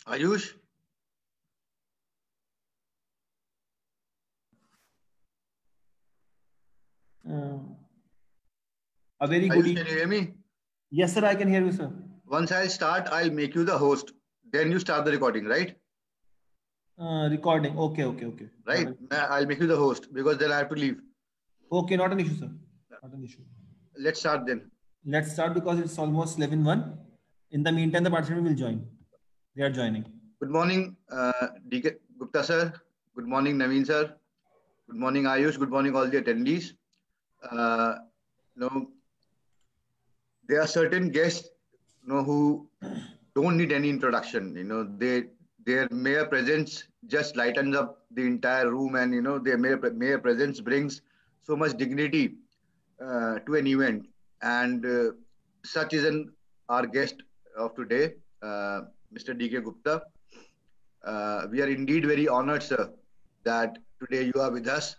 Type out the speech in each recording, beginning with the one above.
Ayush, Uh, a very good Ayush, can you evening. hear me? Yes, sir, I can hear you, sir. Once I'll start, I'll make you the host. Then you start the recording, right? Recording. Okay, okay, okay. Not Right? an, I'll make you the host because then I have to leave. okay, not an issue, sir. Not an issue. Let's start then. Let's start because it's almost 11:01. In the meantime, the participant will join. They are joining. Good morning, DK Gupta sir. Good morning, Naveen sir. Good morning, Ayush. Good morning, all the attendees. Uh, you know, there are certain guests, who don't need any introduction. Their mere presence just lightens up the entire room, and their mere presence brings so much dignity to an event. And such is our guest of today, Mr. DK Gupta. We are indeed very honored, sir, that today you are with us.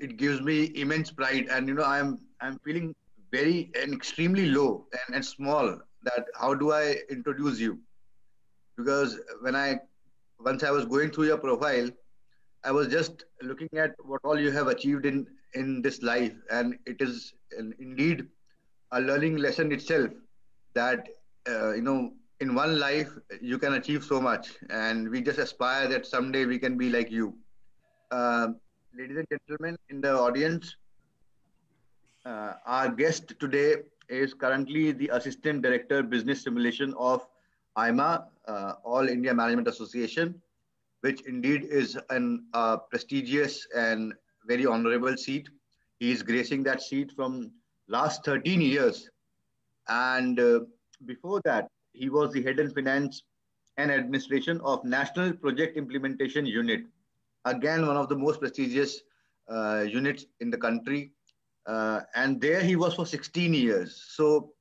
It gives me immense pride, and I'm feeling very and extremely low and small. That how do I introduce you? Because once I was going through your profile, I was just looking at what all you have achieved in this life, and it is indeed a learning lesson itself that in one life you can achieve so much, and we just aspire that someday we can be like you. Uh, Ladies and gentlemen in the audience, our guest today is currently the Assistant Director Business Simulation of IMA, All India Management Association, which indeed is an prestigious and very honorable seat. He is gracing that seat from last 13 years. And before that, he was the head in finance and administration of National Project Implementation Unit. Again, one of the most prestigious units in the country. And there he was for 16 years. So,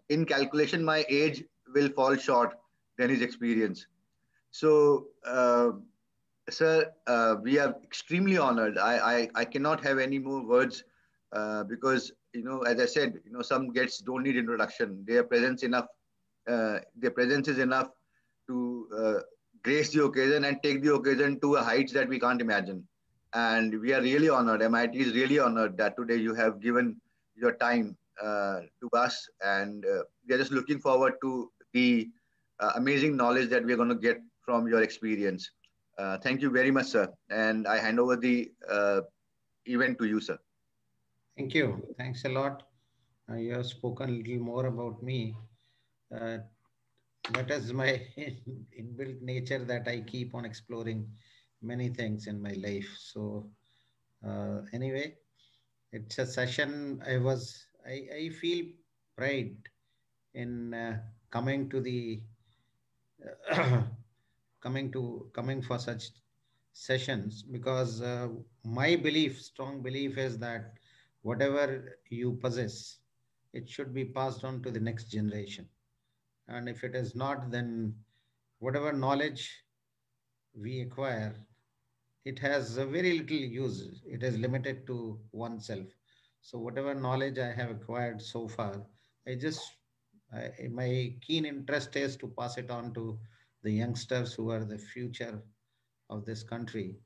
in calculation, my age will fall short than his experience. So, sir, we are extremely honored. I cannot have any more words because, as I said, some guests don't need introduction. Their presence is enough to grace the occasion and take the occasion to a heights that we can't imagine. And we are really honored. MIT is really honored that today you have given your time to us, and we are just looking forward to the amazing knowledge that we are going to get from your experience. Thank you very much, sir. And I hand over the event to you, sir. Thank you. Thanks a lot. You have spoken a little more about me. Uh, that is my inbuilt nature that I keep on exploring many things in my life. So, anyway, it's a session I feel pride in coming to the coming for such sessions because my belief, strong belief, is that whatever you possess, it should be passed on to the next generation. And if it is not, then whatever knowledge we acquire, it has a very little use. It is limited to oneself. So whatever knowledge I have acquired so far, I just my keen interest is to pass it on to the youngsters who are the future of this country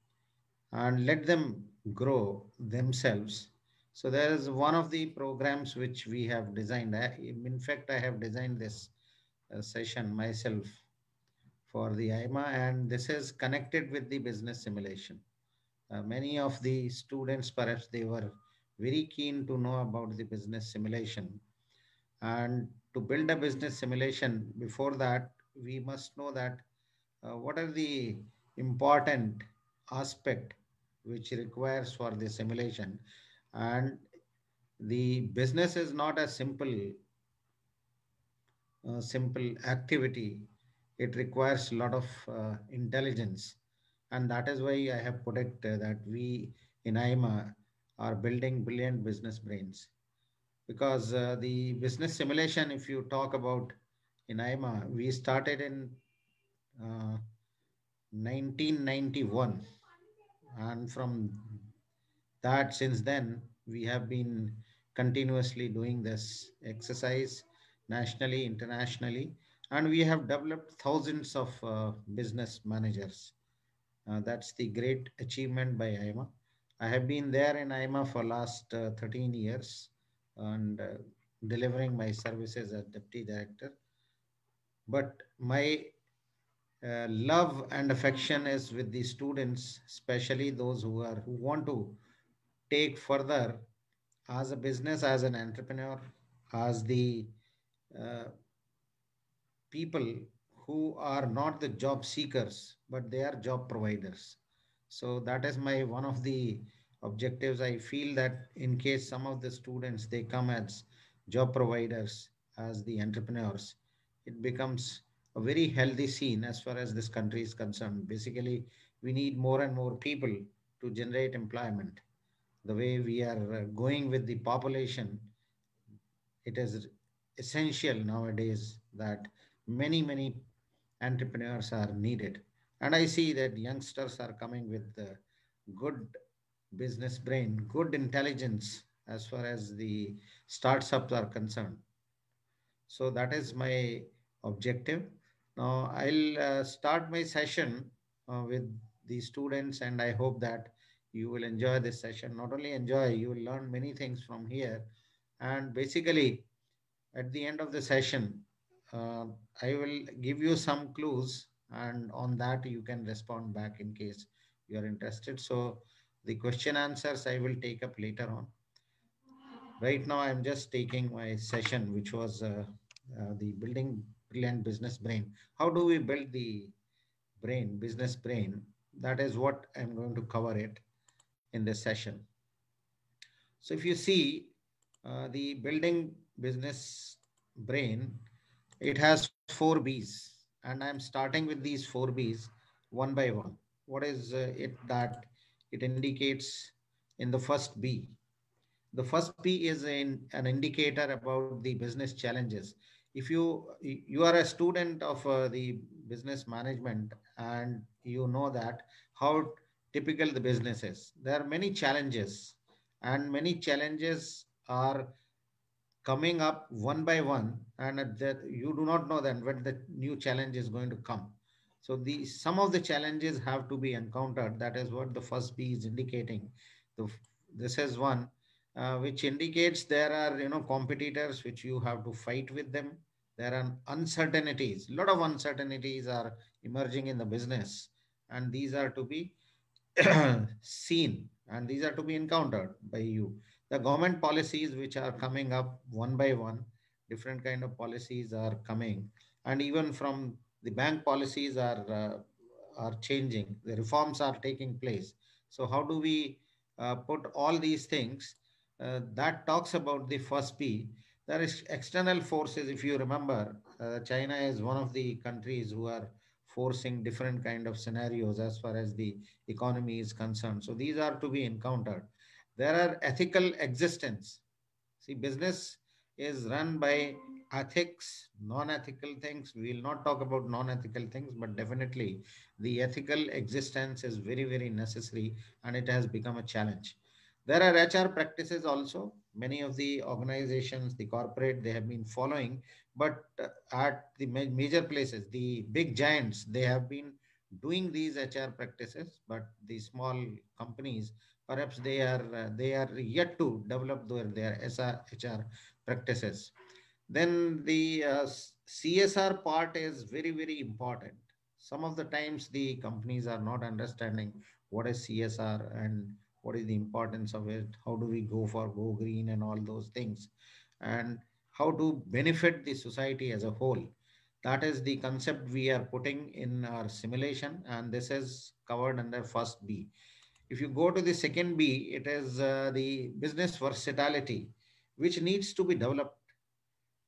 and let them grow themselves. So there is one of the programs which we have designed. In fact, I have designed this session myself for the IMA, and this is connected with the business simulation. Many of the students, perhaps they were very keen to know about the business simulation. And to build a business simulation, before that, we must know that what are the important aspect which requires for the simulation. And the business is not a simple activity. It requires a lot of intelligence. And that is why I have put it that we in IMA are building brilliant business brains. Because the business simulation, if you talk about in IMA, we started in uh, 1991. And from that, since then, we have been continuously doing this exercise nationally, internationally. And we have developed thousands of business managers. That's the great achievement by IMA. I have been there in IMA for last 13 years and delivering my services as deputy director. But my love and affection is with the students, especially those who want to take further as a business, as an entrepreneur, as the uh, people who are not the job seekers, but they are job providers. So that is my one of the objectives. I feel that in case some of the students they come as job providers, as the entrepreneurs, it becomes a very healthy scene as far as this country is concerned. Basically, we need more and more people to generate employment. The way we are going with the population, it is essential nowadays that many entrepreneurs are needed. And I see that youngsters are coming with good business brain, good intelligence as far as the startups are concerned. So that is my objective. Now I'll start my session with the students, and I hope that you will enjoy this session. Not only enjoy, you will learn many things from here. And basically, at the end of the session, uh, I will give you some clues, and on that you can respond back in case you are interested. So the question answers I will take up later on. Right now, I'm just taking my session, which was the building brilliant business brain. How do we build the brain, business brain? That is what I'm going to cover it in this session. So if you see the building business brain, it has four B's, and I'm starting with these four B's one by one. What is it that it indicates in the first B? The first B is an indicator about the business challenges. If you are a student of the business management, and you know that how typical the business is, there are many challenges, and many challenges are coming up one by one, and that you do not know then when the new challenge is going to come. So the some of the challenges have to be encountered. That is what the first B is indicating. the, this is one which indicates there are competitors which you have to fight with them. There are uncertainties, a lot of uncertainties are emerging in the business, and these are to be seen, and these are to be encountered by you. The government policies which are coming up one by one, different kind of policies are coming, and even from the bank policies are changing, the reforms are taking place. So how do we put all these things that talks about the first P? There is external forces. If you remember, China is one of the countries who are forcing different kind of scenarios as far as the economy is concerned. So these are to be encountered. There are ethical existence. See, business is run by ethics, non-ethical things. We will not talk about non-ethical things, but definitely the ethical existence is very necessary, and it has become a challenge. There are HR practices also. Many of the organizations, the corporate, they have been following, but at the major places, the big giants, they have been doing these HR practices, but the small companies, perhaps they are yet to develop their HR practices. Then the CSR part is very important. Some of the times the companies are not understanding what is CSR and what is the importance of it. How do we go green and all those things, and how to benefit the society as a whole. That is the concept we are putting in our simulation, and this is covered under first B. If you go to the second B, it is the business versatility, which needs to be developed.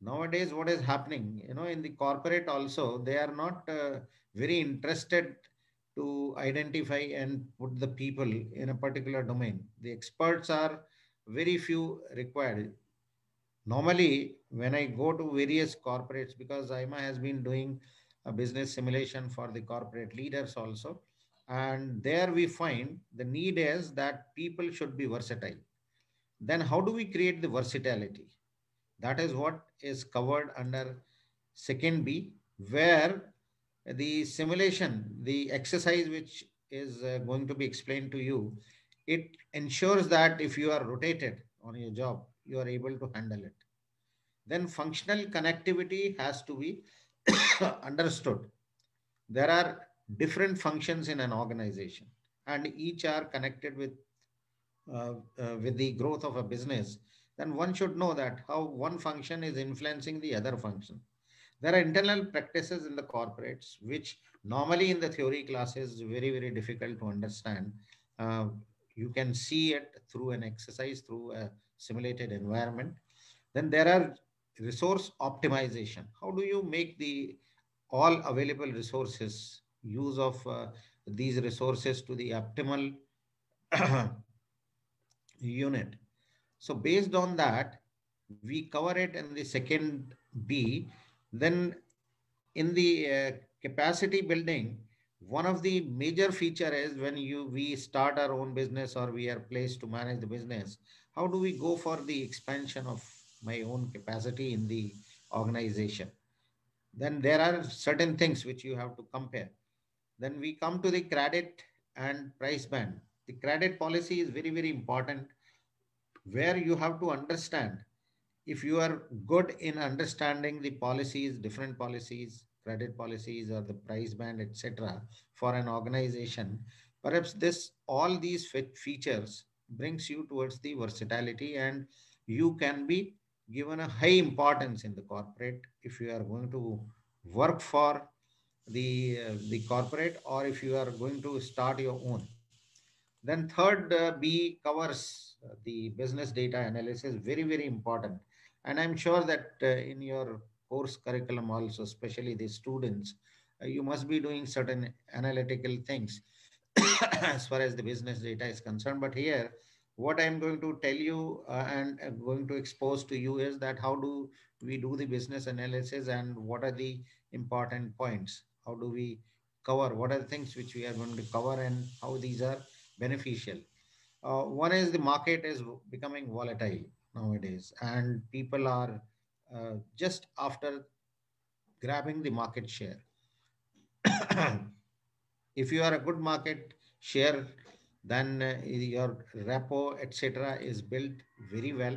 Nowadays, what is happening, in the corporate also, they are not very interested to identify and put the people in a particular domain. The experts are very few required. Normally, when I go to various corporates, because IMA has been doing a business simulation for the corporate leaders also, and there we find the need is that people should be versatile. Then, how do we create the versatility? That is what is covered under second B, where the simulation, the exercise which is going to be explained to you, it ensures that if you are rotated on your job, you are able to handle it. Then functional connectivity has to be understood. There are different functions in an organization, and each are connected with the growth of a business. Then one should know that how one function is influencing the other function. There are internal practices in the corporates, which normally in the theory classes very difficult to understand. Uh, you can see it through an exercise, through a simulated environment. Then there are resource optimization. How do you make the all available resources, use of these resources to the optimal unit? So based on that, we cover it in the second B. Then in the capacity building, one of the major feature is when we start our own business or we are placed to manage the business, how do we go for the expansion of my own capacity in the organization? Then there are certain things which you have to compare. Then we come to the credit and price band. The credit policy is very important, where you have to understand, if you are good in understanding the policies, different policies, credit policies or the price band, etc., for an organization, perhaps this all these features brings you towards the versatility, and you can be given a high importance in the corporate if you are going to work for the corporate, or if you are going to start your own. Then third B covers the business data analysis, very important. And I'm sure that in your course curriculum also, especially the students, you must be doing certain analytical things as far as the business data is concerned. But here, what I'm going to tell you and going to expose to you is that how do we do the business analysis, and what are the important points? How do we cover? What are the things which we are going to cover, and how these are beneficial? One is the market is becoming volatile nowadays, and people are just after grabbing the market share. If you are a good market share, then your repo, etc., is built very well.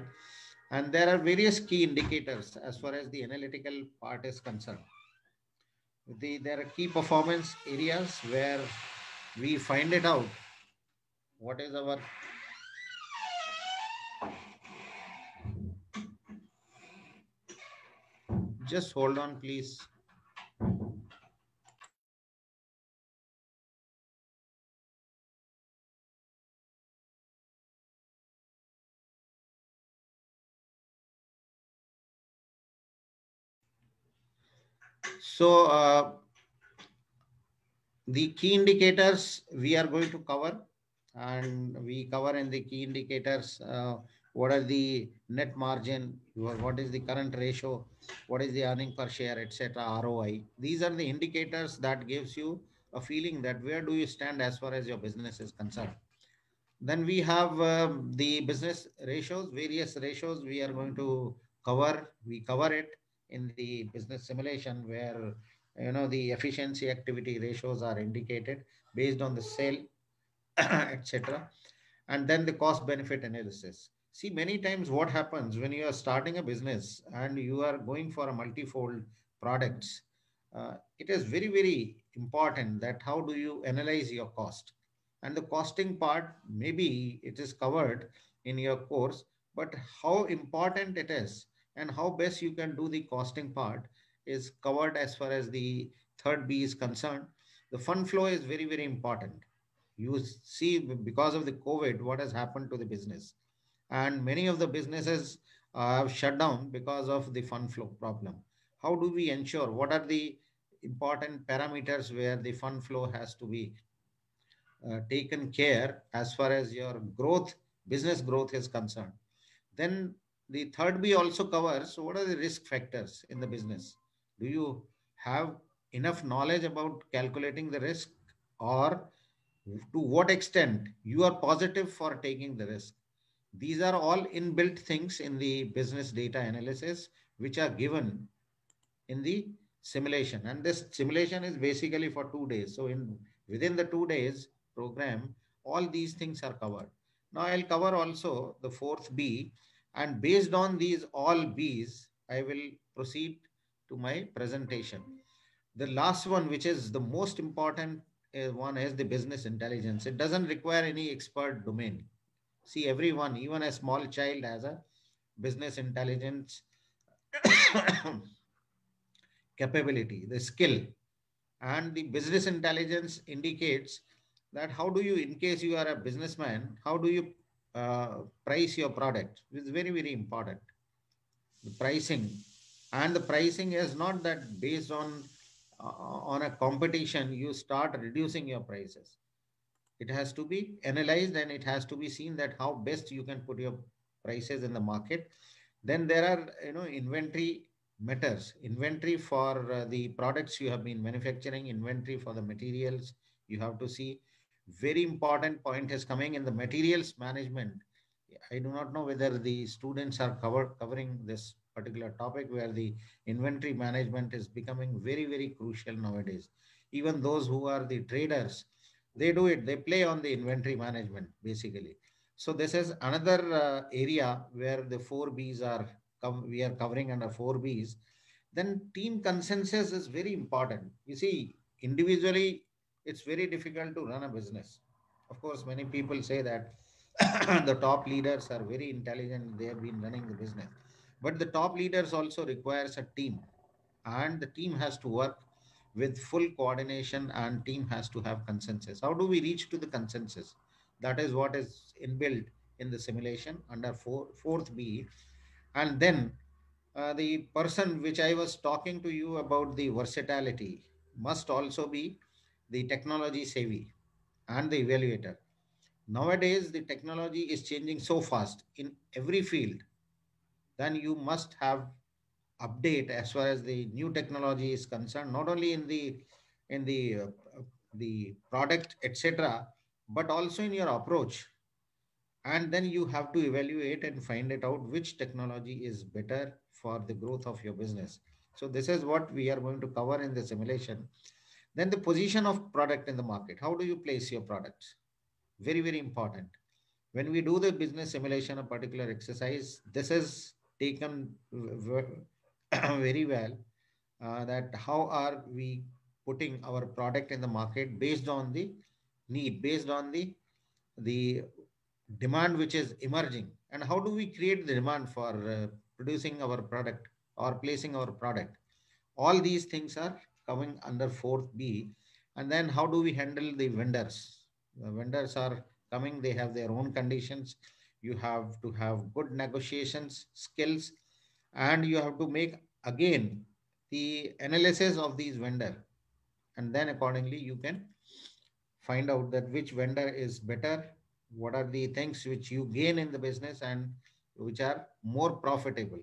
And there are various key indicators as far as the analytical part is concerned. There are key performance areas where we find it out what is our just hold on, please. So the key indicators we are going to cover, and we cover in the key indicators what are the net margin, what is the current ratio, what is the earning per share, etc., ROI. These are the indicators that gives you a feeling that where do you stand as far as your business is concerned. Then we have the business ratios, various ratios we are going to cover. We cover it in the business simulation, where the efficiency activity ratios are indicated based on the sale, etc. And then the cost benefit analysis. See, many times what happens when you are starting a business and you are going for a multifold products, it is very important that how do you analyze your cost. And the costing part, maybe it is covered in your course, but how important it is and how best you can do the costing part is covered as far as the third B is concerned. The fund flow is very important. You see, because of the COVID, what has happened to the business, and many of the businesses have shut down because of the fund flow problem. How do we ensure? What are the important parameters where the fund flow has to be taken care as far as your growth, business growth is concerned? Then the third B also covers what are the risk factors in the business. Do you have enough knowledge about calculating the risk, or to what extent you are positive for taking the risk? These are all inbuilt things in the business data analysis, which are given in the simulation, and this simulation is basically for 2 days. So within the 2 days program, all these things are covered. Now I'll cover also the fourth B, and based on these all B's, I will proceed to my presentation. The last one, which is the most important one, is the business intelligence. It doesn't require any expert domain. See, everyone, even a small child, has a business intelligence capability, the skill. And the business intelligence indicates that how do you, in case you are a businessman, how do you price your product? It's very, very important. The pricing, and the pricing is not that based on a competition, you start reducing your prices. It has to be analyzed, and it has to be seen that how best you can put your prices in the market. Then there are, inventory matters. Inventory for the products you have been manufacturing, inventory for the materials you have to see. Very important point is coming in the materials management. I do not know whether the students are covering this particular topic, where the inventory management is becoming very, very crucial nowadays. Even those who are the traders, they do it. They play on the inventory management basically. So this is another area where the four B's are we are covering under four B's. Then team consensus is very important. You see, individually, it's very difficult to run a business. Of course, many people say that the top leaders are very intelligent, they have been running the business. But the top leaders also requires a team, and the team has to work with full coordination, and team has to have consensus. How do we reach to the consensus? That is what is inbuilt in the simulation under fourth B. And then the person which I was talking to you about, the versatility, must also be the technology savvy and the evaluator. Nowadays, the technology is changing so fast in every field. Then you must have update as far as the new technology is concerned, not only in the product, etc., but also in your approach. And then you have to evaluate and find it out which technology is better for the growth of your business. So this is what we are going to cover in the simulation. Then the position of product in the market. How do you place your products? Very, very important. When we do the business simulation, a particular exercise, this is taken very well, that how are we putting our product in the market based on the need, based on the demand which is emerging, and how do we create the demand for producing our product or placing our product. All these things are coming under fourth B. And then how do we handle the vendors? The vendors are coming, they have their own conditions. You have to have good negotiations skills, and you have to make again the analysis of these vendor, and then accordingly you can find out that which vendor is better, what are the things which you gain in the business and which are more profitable.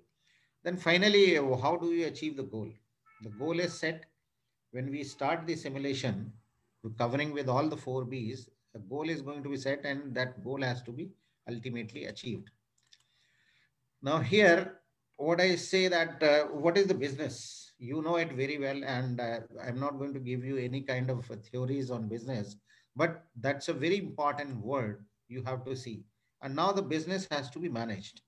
Then finally, how do you achieve the goal? The goal is set when we start the simulation, covering with all the four B's. The goal is going to be set, and that goal has to be ultimately achieved. Now here, what I say that what is the business? You know it very well, and I'm not going to give you any kind of theories on business, but that's a very important word you have to see. And now the business has to be managed.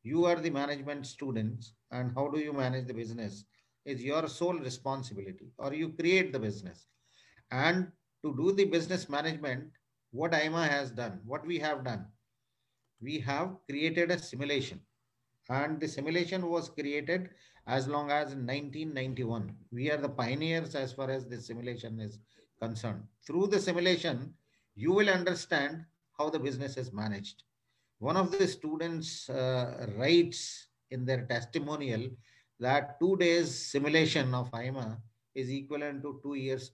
You are the management students, and how do you manage the business is your sole responsibility, or you create the business. And to do the business management, what IMA has done, what we have done, we have created a simulation, and the simulation was created as long as 1991. We are the pioneers as far as the simulation is concerned. Through the simulation, you will understand how the business is managed. One of the students writes in their testimonial that 2 days simulation of IMA is equivalent to 2 years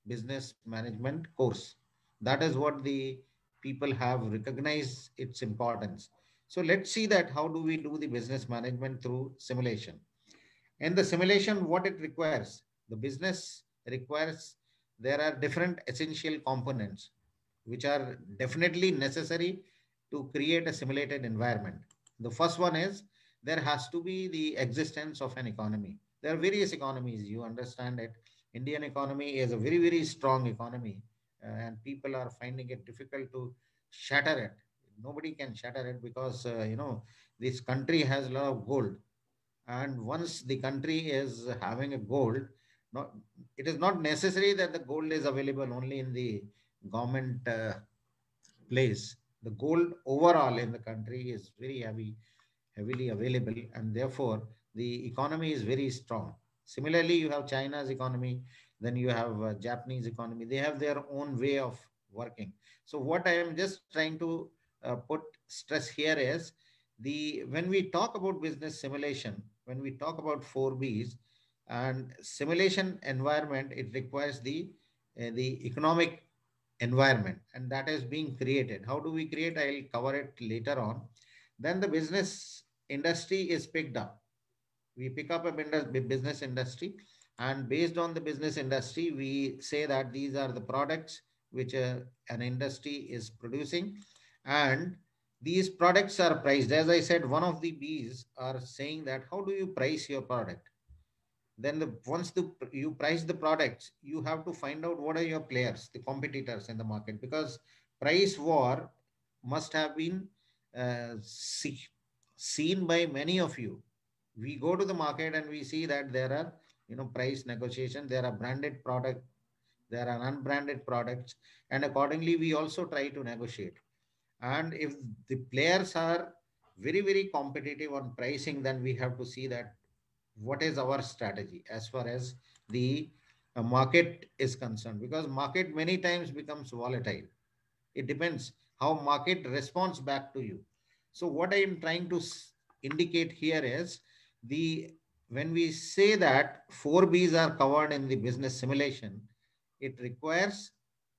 business management course. That is what the people have recognized its importance. So let's see that how do we do the business management through simulation. In the simulation, what it requires, the business requires, there are different essential components which are definitely necessary to create a simulated environment. The first one is there has to be the existence of an economy. There are various economies. You understand it. Indian economy is a very, very strong economy, and people are finding it difficult to shatter it. Nobody can shatter it because, this country has a lot of gold. And once the country is having a gold, not, it is not necessary that the gold is available only in the government place. The gold overall in the country is very heavily available, and therefore the economy is very strong. Similarly, you have China's economy, then you have Japanese economy. They have their own way of working. So what I am just trying to put stress here is, the when we talk about business simulation, when we talk about 4Bs and simulation environment, it requires the economic environment, and that is being created. How do we create? I'll cover it later on. Then the business industry is picked up. We pick up a business industry, and based on the business industry, we say that these are the products which an industry is producing, and these products are priced. As I said, one of the B's are saying that how do you price your product? Then once you price the products, you have to find out what are your players, the competitors in the market, because price war must have been seen by many of you. We go to the market and we see that there are, price negotiation, there are branded product, there are unbranded products, and accordingly we also try to negotiate. And if the players are very, very competitive on pricing, then we have to see that what is our strategy as far as the market is concerned, because market many times becomes volatile. It depends how market responds back to you. So what I am trying to indicate here is, the when we say that 4Bs are covered in the business simulation, it requires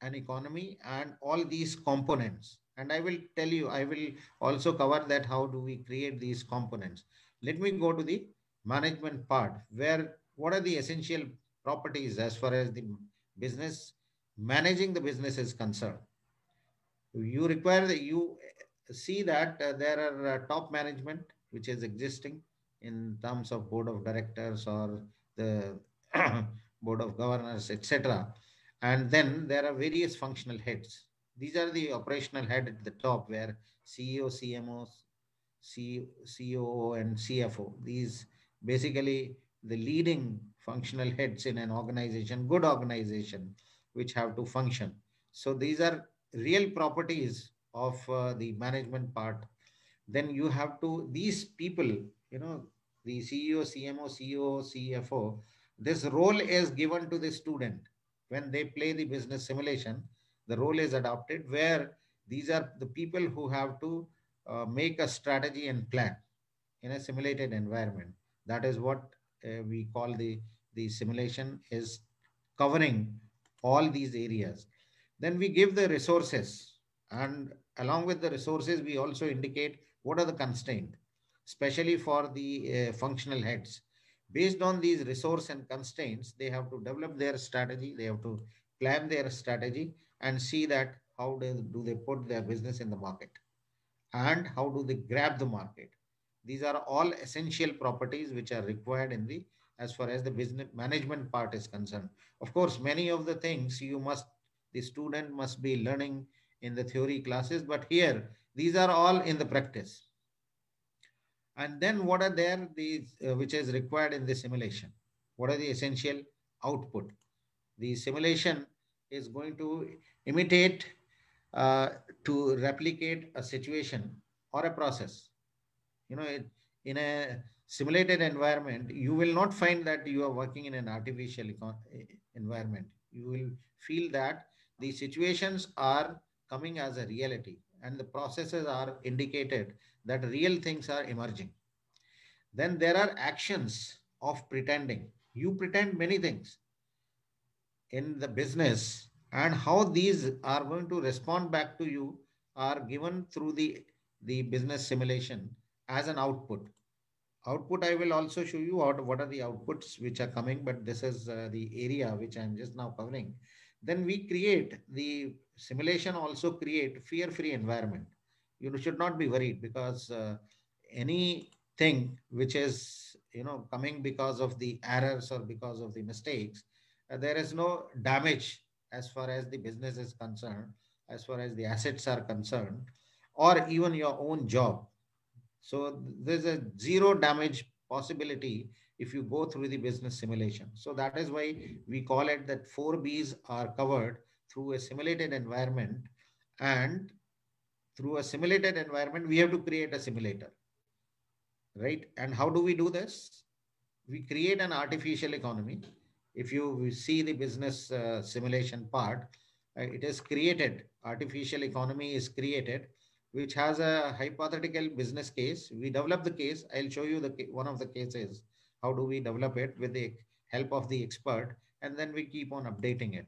an economy and all these components. And I will tell you, I will also cover that how do we create these components. Let me go to the management part, where what are the essential properties as far as the business managing the business is concerned. You require that you see that there are top management which is existing in terms of board of directors or the board of governors, etc. And then there are various functional heads. These are the operational head at the top, where CEO, CMO, COO, and CFO. These basically the leading functional heads in an organization, good organization, which have to function. So these are real properties of the management part. Then you have to, these people, the CEO, CMO, COO, CFO, this role is given to the student. When they play the business simulation, the role is adopted, where these are the people who have to make a strategy and plan in a simulated environment. That is what we call the simulation is covering all these areas. Then we give the resources, and along with the resources, we also indicate what are the constraints, especially for the functional heads. Based on these resource and constraints, they have to develop their strategy, they have to plan their strategy, and see that how do they put their business in the market, and how do they grab the market. These are all essential properties which are required in the, as far as the business management part is concerned. Of course, many of the things the student must be learning in the theory classes, but here these are all in the practice. And then what are there these which is required in the simulation? What are the essential output? The simulation is going to imitate, uh, to replicate a situation or a process. In a simulated environment, you will not find that you are working in an artificial environment. You will feel that the situations are coming as a reality, and the processes are indicated that real things are emerging. Then there are actions of pretending. You pretend many things in the business, and how these are going to respond back to you are given through the business simulation as an output. I will also show you what are the outputs which are coming, but this is the area which I'm just now covering. Then we create the simulation, also create fear-free environment. You should not be worried, because anything which is coming because of the errors or because of the mistakes, there is no damage as far as the business is concerned, as far as the assets are concerned, or even your own job. So there's a zero damage possibility if you go through the business simulation. So that is why we call it that 4Bs are covered through a simulated environment. And through a simulated environment, we have to create a simulator, right? And how do we do this? We create an artificial economy. If you see the business simulation part, it is created, artificial economy is created, which has a hypothetical business case. We develop the case. I'll show you one of the cases. How do we develop it with the help of the expert? And then we keep on updating it.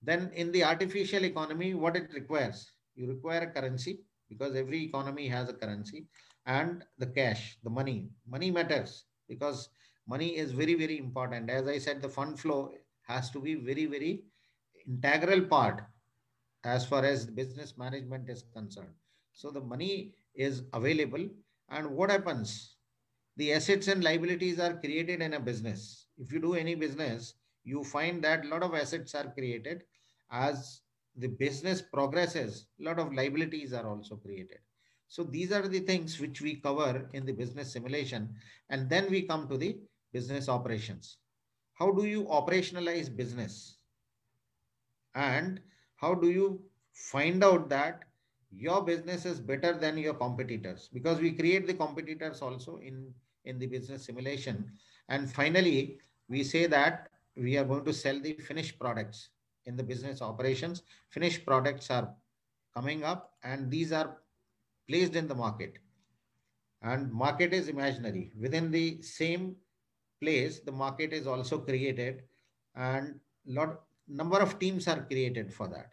Then in the artificial economy, what it requires? You require a currency, because every economy has a currency, and the cash, the money. Money matters because money is very, very important. As I said, the fund flow has to be very, very integral part as far as business management is concerned. So the money is available. And what happens? The assets and liabilities are created in a business. If you do any business, you find that a lot of assets are created. As the business progresses, a lot of liabilities are also created. So these are the things which we cover in the business simulation. And then we come to the business operations. How do you operationalize business? And how do you find out that your business is better than your competitors? Because we create the competitors also in the business simulation. And finally, we say that we are going to sell the finished products in the business operations. Finished products are coming up, and these are placed in the market. And market is imaginary. Within the same place, the market is also created, and lot number of teams are created for that.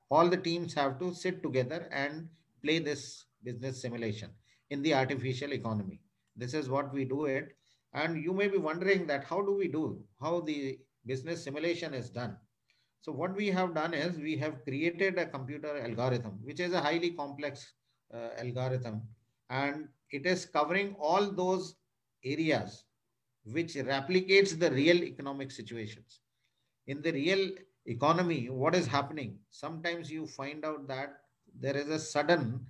All the teams have to sit together and play this business simulation in the artificial economy. This is what we do it. And you may be wondering that how the business simulation is done. So what we have done is we have created a computer algorithm, which is a highly complex algorithm, and it is covering all those areas which replicates the real economic situations. In the real economy, what is happening? Sometimes you find out that there is a sudden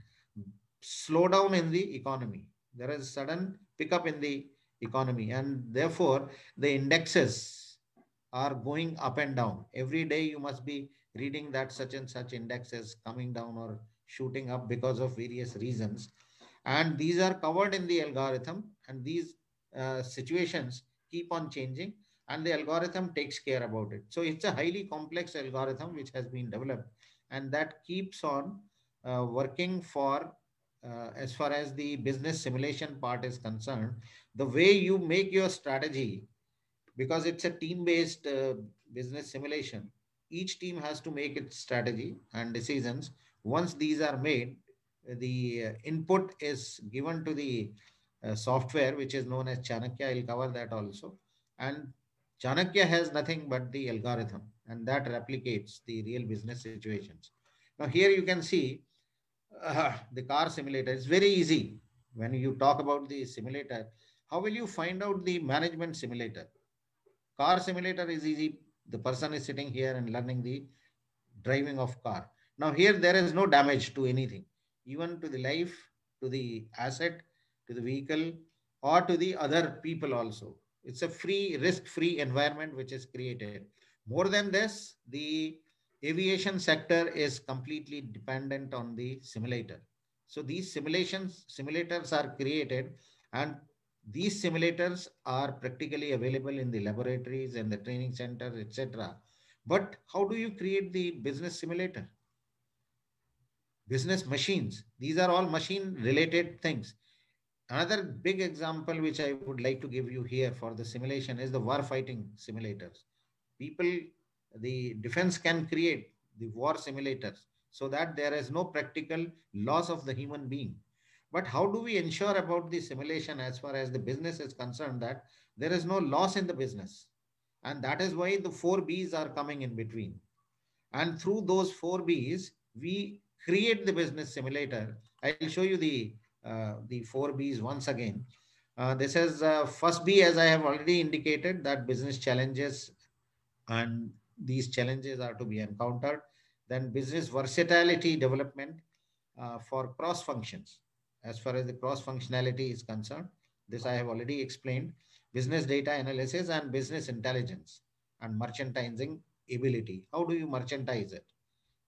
slowdown in the economy. There is a sudden pickup in the economy, and therefore the indexes are going up and down. Every day you must be reading that such and such index is coming down or shooting up because of various reasons. And these are covered in the algorithm, and these situations keep on changing, and the algorithm takes care about it. So it's a highly complex algorithm which has been developed, and that keeps on working for as far as the business simulation part is concerned. The way you make your strategy, because it's a team-based business simulation, each team has to make its strategy and decisions. Once these are made, the input is given to the software, which is known as Chanakya. I'll cover that also. And Chanakya has nothing but the algorithm, and that replicates the real business situations. Now, here you can see the car simulator. It's very easy. When you talk about the simulator, how will you find out the management simulator? Car simulator is easy. The person is sitting here and learning the driving of car. Now here there is no damage to anything, even to the life, to the asset, to the vehicle, or to the other people also. It's a free, risk-free environment which is created. More than this, the aviation sector is completely dependent on the simulator. So these simulators are created, and these simulators are practically available in the laboratories and the training centers, etc. But how do you create the business simulator? Business machines. These are all machine related things. Another big example which I would like to give you here for the simulation is the war fighting simulators. People, the defense can create the war simulators so that there is no practical loss of the human being. But how do we ensure about the simulation as far as the business is concerned that there is no loss in the business? And that is why the 4Bs are coming in between. And through those 4Bs, we create the business simulator. I'll show you the 4Bs once again. This is first B, as I have already indicated, that business challenges, and these challenges are to be encountered. Then business versatility development for cross functions. As far as the cross functionality is concerned, this I have already explained. Business data analysis and business intelligence and merchandising ability. How do you merchandise it?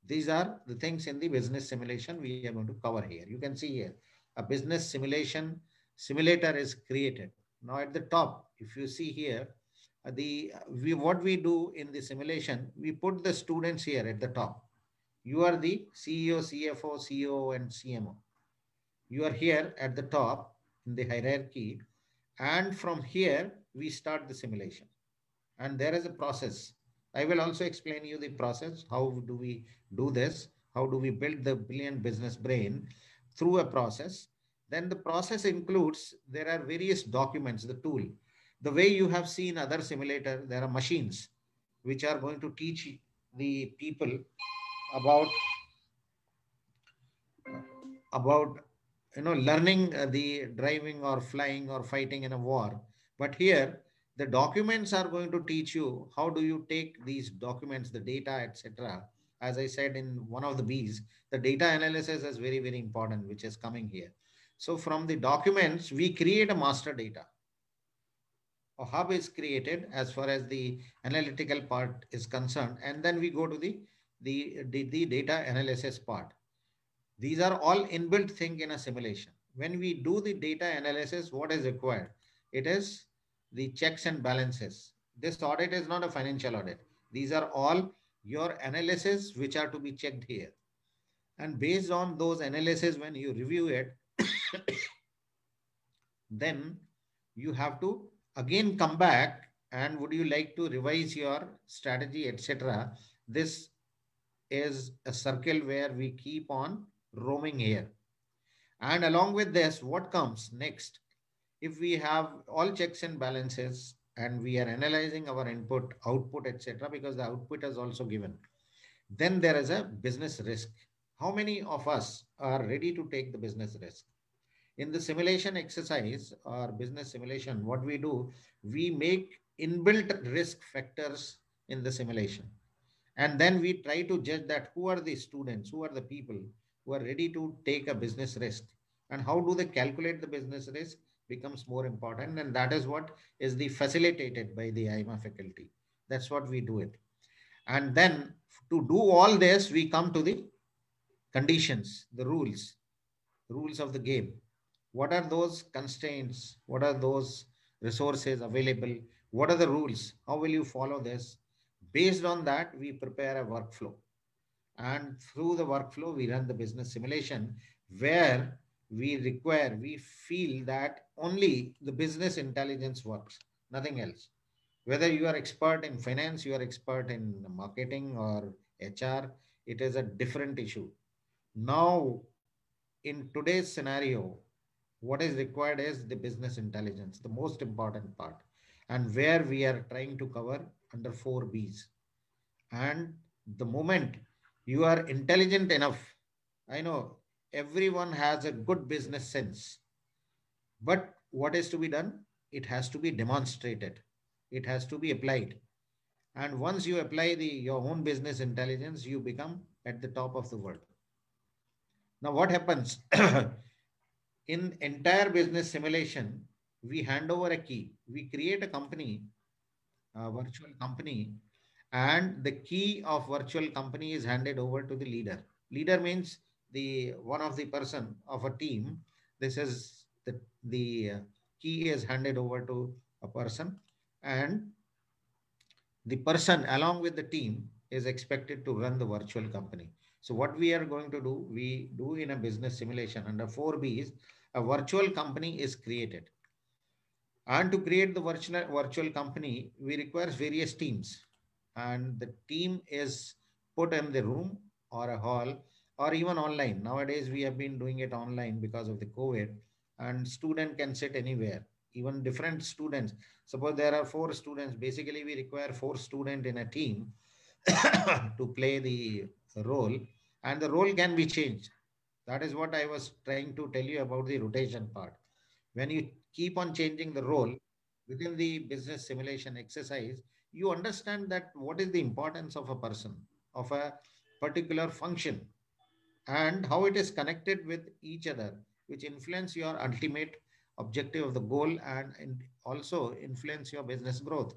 These are the things in the business simulation we are going to cover here. You can see here a business simulator is created. Now at the top, if you see here, what we do in the simulation, we put the students here at the top. You are the CEO, CFO, CEO, and CMO. You are here at the top in the hierarchy, and from here we start the simulation. And there is a process. I will also explain you the process. How do we do this? How do we build the brilliant business brain through a process? Then the process includes, there are various documents, the tool. The way you have seen other simulator, there are machines which are going to teach the people about about learning the driving or flying or fighting in a war. But here the documents are going to teach you how do you take these documents, the data, etc. As I said in one of the B's, the data analysis is very, very important, which is coming here. So from the documents we create a master data. A hub is created as far as the analytical part is concerned, and then we go to the data analysis part. These are all inbuilt thing in a simulation. When we do the data analysis, what is required? It is the checks and balances. This audit is not a financial audit. These are all your analysis which are to be checked here. And based on those analysis, when you review it, then you have to again come back and would you like to revise your strategy, etc. This is a circle where we keep on roaming here. And along with this, what comes next? If we have all checks and balances and we are analyzing our input, output, etc., because the output is also given, then there is a business risk. How many of us are ready to take the business risk? In the simulation exercise or business simulation, what we do, we make inbuilt risk factors in the simulation. And then we try to judge that who are the students, who are the people who are ready to take a business risk, and how do they calculate the business risk becomes more important. And that is what is the facilitated by the IMA faculty. That's what we do it. And then to do all this, we come to the conditions, the rules of the game. What are those constraints? What are those resources available? What are the rules? How will you follow this? Based on that, we prepare a workflow. And through the workflow, we run the business simulation where we feel that only the business intelligence works, nothing else. Whether you are expert in finance, you are expert in marketing or HR, it is a different issue. Now, in today's scenario, what is required is the business intelligence, the most important part, and where we are trying to cover under 4Bs. And the moment you are intelligent enough, I know everyone has a good business sense, but what is to be done? It has to be demonstrated. It has to be applied. And once you apply your own business intelligence, you become at the top of the world. Now, what happens? In entire business simulation, we hand over a key. We create a company, a virtual company, and the key of virtual company is handed over to the leader. Leader means the one of the person of a team. This is the key is handed over to a person, and the person along with the team is expected to run the virtual company. So what we are going to do, we do in a business simulation under 4Bs, a virtual company is created. And to create the virtual company, we require various teams. And the team is put in the room or a hall or even online. Nowadays, we have been doing it online because of the COVID, and student can sit anywhere, even different students. Suppose there are 4 students, basically we require 4 students in a team to play the role, and the role can be changed. That is what I was trying to tell you about the rotation part. When you keep on changing the role within the business simulation exercise, you understand that what is the importance of a person, of a particular function, and how it is connected with each other, which influence your ultimate objective of the goal and also influence your business growth.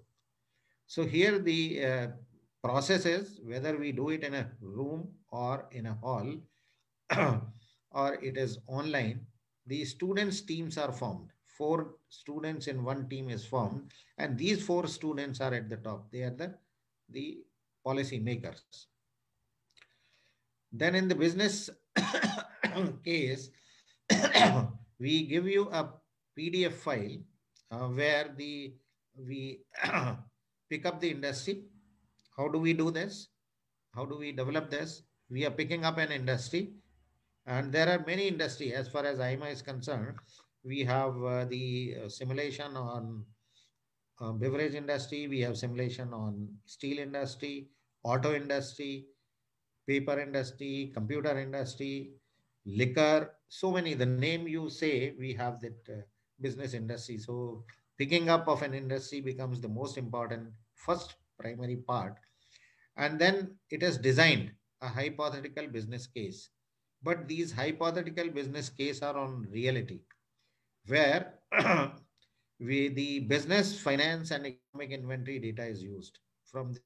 So here the process is whether we do it in a room or in a hall or it is online, the students teams are formed. Four students in one team is formed, and these four students are at the top. They are the policy makers. Then in the business case, we give you a PDF file where we pick up the industry. How do we do this? How do we develop this? We are picking up an industry, and there are many industry as far as IMA is concerned. We have the simulation on beverage industry. We have simulation on steel industry, auto industry, paper industry, computer industry, liquor, so many. The name you say, we have that business industry. So picking up of an industry becomes the most important first primary part. And then it is designed a hypothetical business case. But these hypothetical business case are on reality, where the business, finance, and economic inventory data is used from the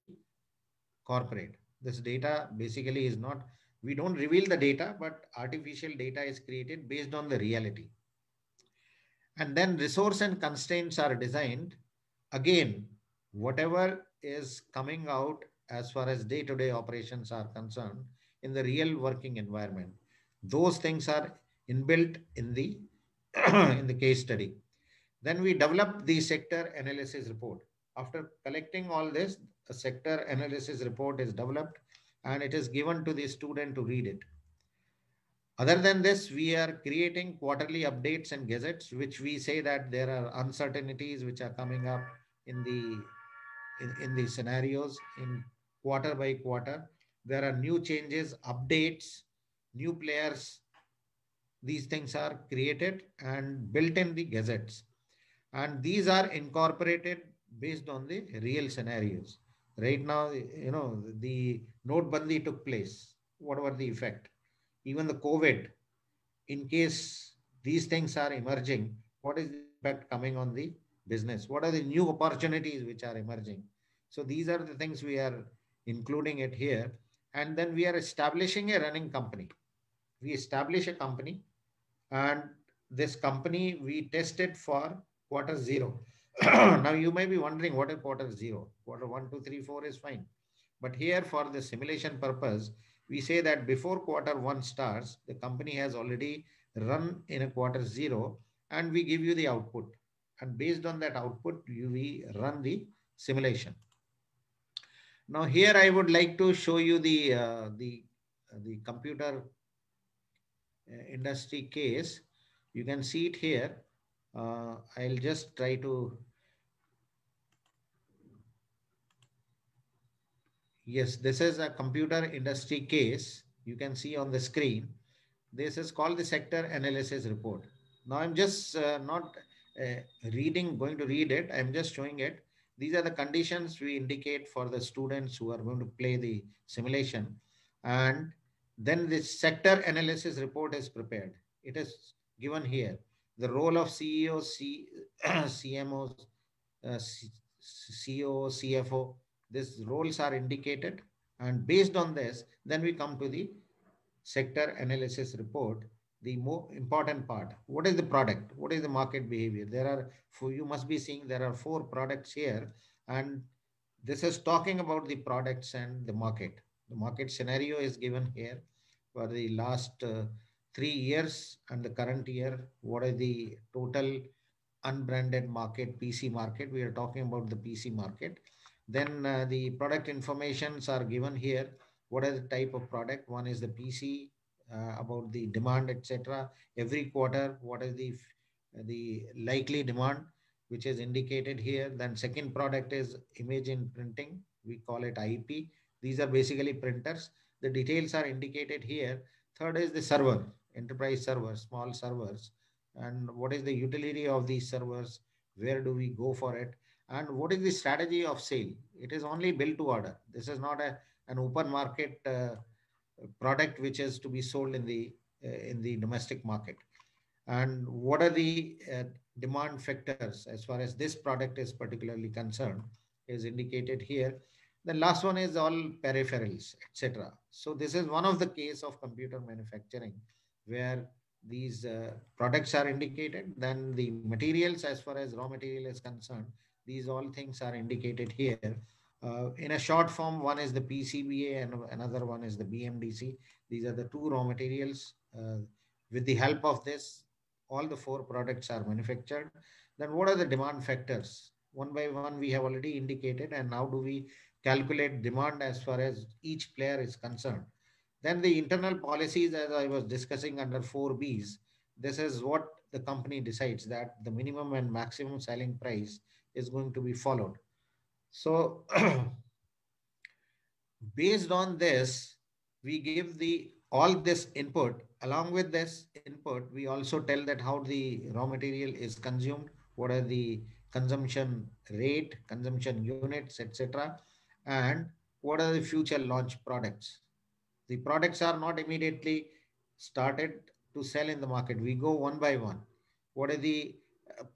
corporate. This data basically is not, we don't reveal the data, but artificial data is created based on the reality. And then resource and constraints are designed. Again, whatever is coming out as far as day-to-day operations are concerned in the real working environment, those things are inbuilt in the in the case study. Then we develop the sector analysis report. After collecting all this, a sector analysis report is developed and it is given to the student to read it. Other than this, we are creating quarterly updates and gazettes, which we say that there are uncertainties which are coming up in the scenarios in quarter by quarter. There are new changes, updates, new players. These things are created and built in the gazettes. And these are incorporated based on the real scenarios. Right now, the Notebandi took place. What were the effect? Even the COVID, in case these things are emerging, what is the impact coming on the business? What are the new opportunities which are emerging? So these are the things we are including it here. And then we are establishing a running company. We establish a company, and this company we tested for quarter zero. Now you may be wondering what is quarter zero. Quarter 1, 2, 3, 4 is fine. But here for the simulation purpose, we say that before quarter 1 starts, the company has already run in a quarter zero, and we give you the output. And based on that output, we run the simulation. Now here I would like to show you the computer industry case. You can see it here. I'll just try to. Yes, this is a computer industry case. You can see on the screen. This is called the sector analysis report. Now I'm just not going to read it. I'm just showing it. These are the conditions we indicate for the students who are going to play the simulation. And then the sector analysis report is prepared. It is given here. The role of CEO, CMO, CEO, CFO, these roles are indicated. And based on this, then we come to the sector analysis report. The more important part, what is the product? What is the market behavior? You must be seeing there are 4 products here. And this is talking about the products and the market. The market scenario is given here for the last 3 years and the current year. What is the total unbranded market, PC market? We are talking about the PC market. Then the product informations are given here. What is the type of product? One is the PC, about the demand, etc. Every quarter, what is the likely demand, which is indicated here. Then second product is image in printing. We call it IP. These are basically printers. The details are indicated here. Third is the server, enterprise server, small servers. and what is the utility of these servers, where do we go for it, and what is the strategy of sale. It is only built to order. This is not an open market product which is to be sold in the domestic market. And what are the demand factors as far as this product is particularly concerned is indicated here. The last one is all peripherals, etc. So this is one of the case of computer manufacturing where these products are indicated. Then the materials, as far as raw material is concerned, these all things are indicated here. In a short form, one is the PCBA and another one is the BMDC. These are the two raw materials. With the help of this, all the four products are manufactured. Then what are the demand factors? One by one, we have already indicated. And now do we calculate demand as far as each player is concerned? Then the internal policies, as I was discussing under 4Bs, this is what the company decides, that the minimum and maximum selling price is going to be followed. So based on this, we give the all this input. Along with this input, we also tell that how the raw material is consumed, what are the consumption rate, consumption units, etc., and what are the future launch products. The products are not immediately started to sell in the market. We go one by one. What are the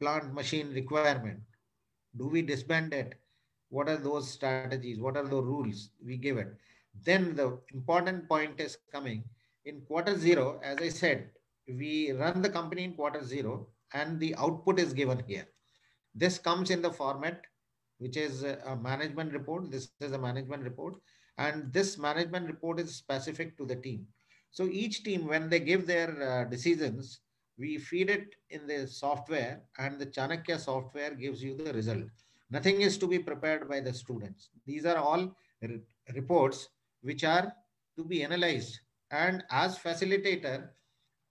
plant machine requirement? Do we disband it? What are those strategies? What are the rules we give it? Then the important point is coming in quarter zero. As I said, we run the company in quarter zero and the output is given here. This comes in the format which is a management report. This is a management report, and this management report is specific to the team. So each team, when they give their decisions, we feed it in the software, and the Chanakya software gives you the result. Nothing is to be prepared by the students. These are all reports which are to be analyzed. And as facilitator,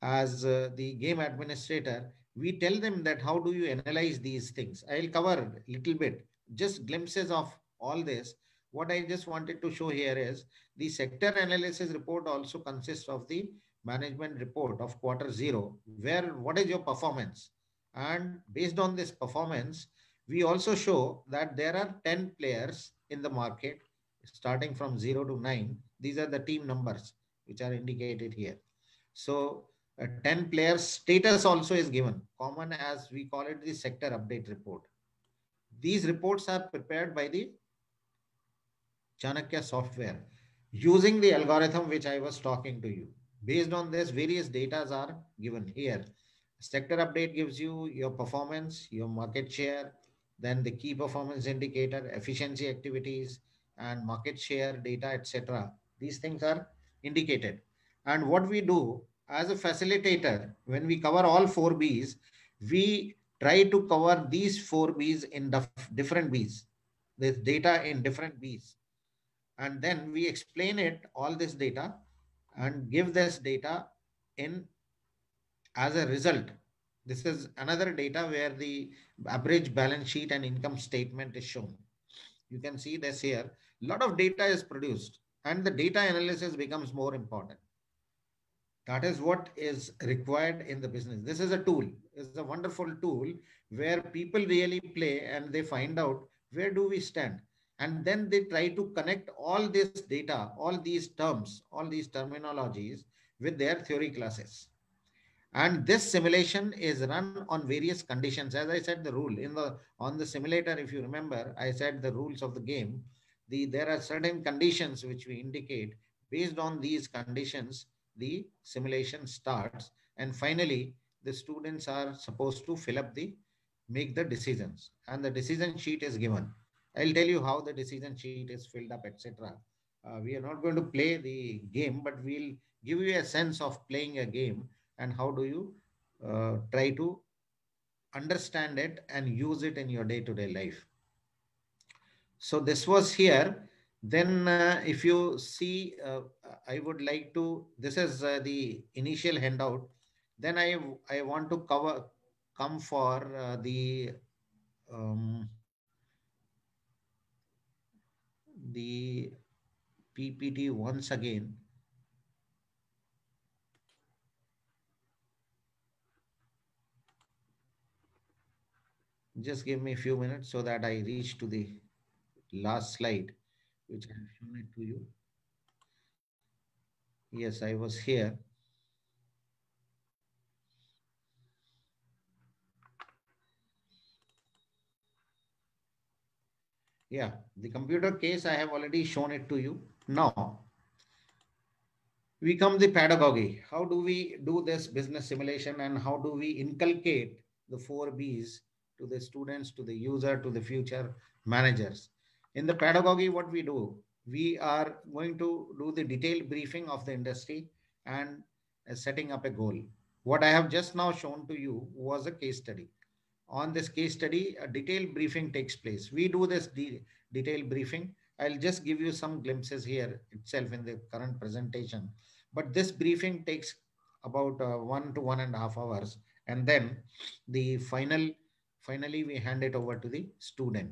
as the game administrator, we tell them that how do you analyze these things. I'll cover a little bit, just glimpses of all this. What I just wanted to show here is the sector analysis report also consists of the management report of quarter zero, where what is your performance. And based on this performance, we also show that there are 10 players in the market starting from 0 to 9. These are the team numbers which are indicated here. So 10 players status also is given, common as we call it the sector update report. These reports are prepared by the Chanakya software using the algorithm which I was talking to you. Based on this, various data are given here. Sector update gives you your performance, your market share, then the key performance indicator, efficiency activities, and market share data, etc. These things are indicated. And what we do as a facilitator, when we cover all 4Bs, we try to cover these 4Bs in different Bs, this data in different Bs. And then we explain it, all this data, and give this data in as a result. This is another data where the average balance sheet and income statement is shown. You can see this here. A lot of data is produced and the data analysis becomes more important. That is what is required in the business. This is a tool. It's a wonderful tool where people really play and they find out where do we stand. And then they try to connect all this data, all these terms, all these terminologies with their theory classes. And this simulation is run on various conditions. As I said, the rule in the on the simulator, if you remember, I said the rules of the game. There are certain conditions which we indicate. Based on these conditions, the simulation starts, and finally, the students are supposed to make the decisions, and the decision sheet is given. I'll tell you how the decision sheet is filled up, etc. We are not going to play the game, but we'll give you a sense of playing a game and how do you try to understand it and use it in your day-to-day life. So this was here. Then if you see, I would like to, this is the initial handout. Then I want to come for the PPT once again. Just give me a few minutes so that I reach to the last slide, which I have shown it to you. Yes, I was here. Yeah, the computer case, I have already shown it to you. Now, we come the pedagogy. How do we do this business simulation and how do we inculcate the 4Bs to the students, to the user, to the future managers? In the pedagogy, what we do, we are going to do the detailed briefing of the industry and setting up a goal. What I have just now shown to you was a case study. On this case study, a detailed briefing takes place. We do this detailed briefing. I'll just give you some glimpses here itself in the current presentation. But this briefing takes about 1 to 1.5 hours. And then the finally, we hand it over to the student.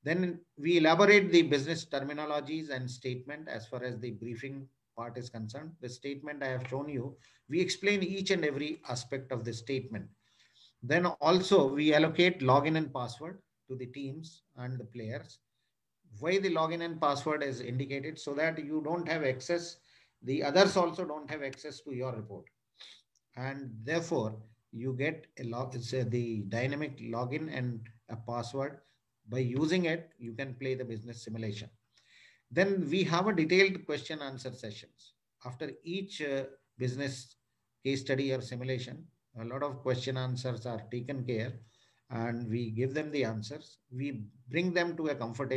Then we elaborate the business terminologies and statement as far as the briefing part is concerned. The statement I have shown you, we explain each and every aspect of the statement. Then also we allocate login and password to the teams and the players. Why the login and password is indicated so that you don't have access, the others also don't have access to your report. And therefore you get the dynamic login and a password. By using it, you can play the business simulation. Then we have a detailed question answer sessions. After each business case study or simulation, a lot of question answers are taken care and we give them the answers. We bring them to a comfort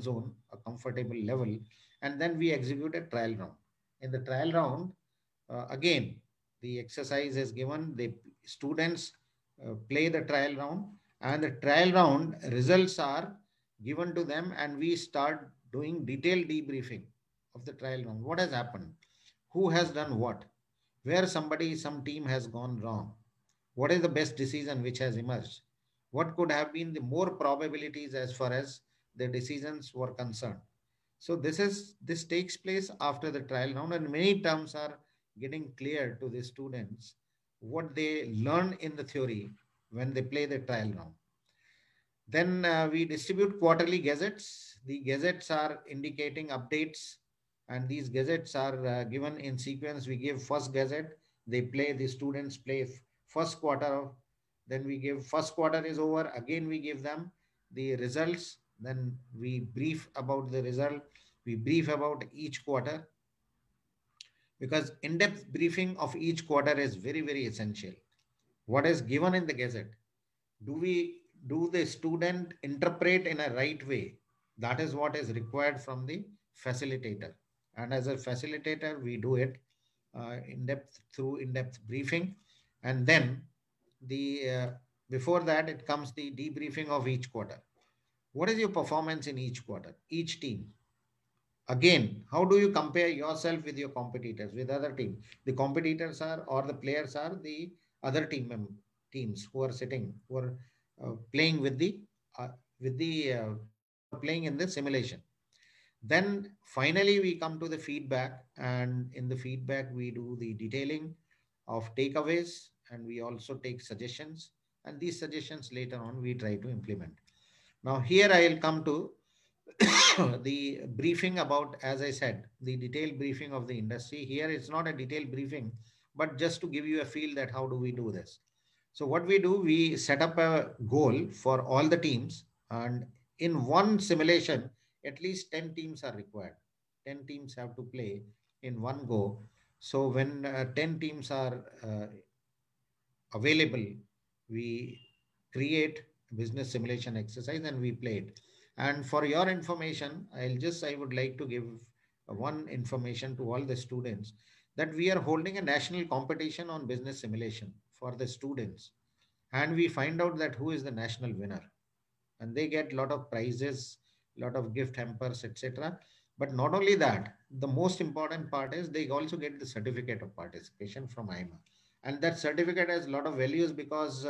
zone, a comfortable level, and then we execute a trial round. In the trial round, again, the exercise is given, the students play the trial round, and the trial round results are given to them, and we start doing detailed debriefing of the trial round. What has happened? Who has done what? Where some team has gone wrong? What is the best decision which has emerged? What could have been the more probabilities as far as the decisions were concerned? So this takes place after the trial round, and many terms are getting clear to the students what they learn in the theory when they play the trial round. Then we distribute quarterly gazettes. The gazettes are indicating updates, and these gazettes are given in sequence. We give first gazette, the students play first quarter. Then we give first quarter is over. Again, we give them the results. Then we brief about the result. We brief about each quarter because in-depth briefing of each quarter is very, very essential. What is given in the gazette? Do the student interpret in a right way? That is what is required from the facilitator. And as a facilitator, we do it through in-depth briefing. And then before that, it comes the debriefing of each quarter. What is your performance in each quarter, each team? Again, how do you compare yourself with your competitors, with other teams? The competitors are, or the players are the other teams who are sitting, who are playing playing in the simulation. Then finally we come to the feedback, and in the feedback we do the detailing of takeaways, and we also take suggestions, and these suggestions later on we try to implement. Now here I will come to the briefing about, as I said, the detailed briefing of the industry. Here it's not a detailed briefing, but just to give you a feel that how do we do this. So what we do, we set up a goal for all the teams, and in one simulation, at least 10 teams are required. 10 teams have to play in one go. So when 10 teams are available, we create business simulation exercise and we play it. And for your information, I would like to give one information to all the students that we are holding a national competition on business simulation for the students. And we find out that who is the national winner. And they get a lot of prizes, a lot of gift hampers, etc. But not only that, the most important part is they also get the certificate of participation from IMA. And that certificate has a lot of values because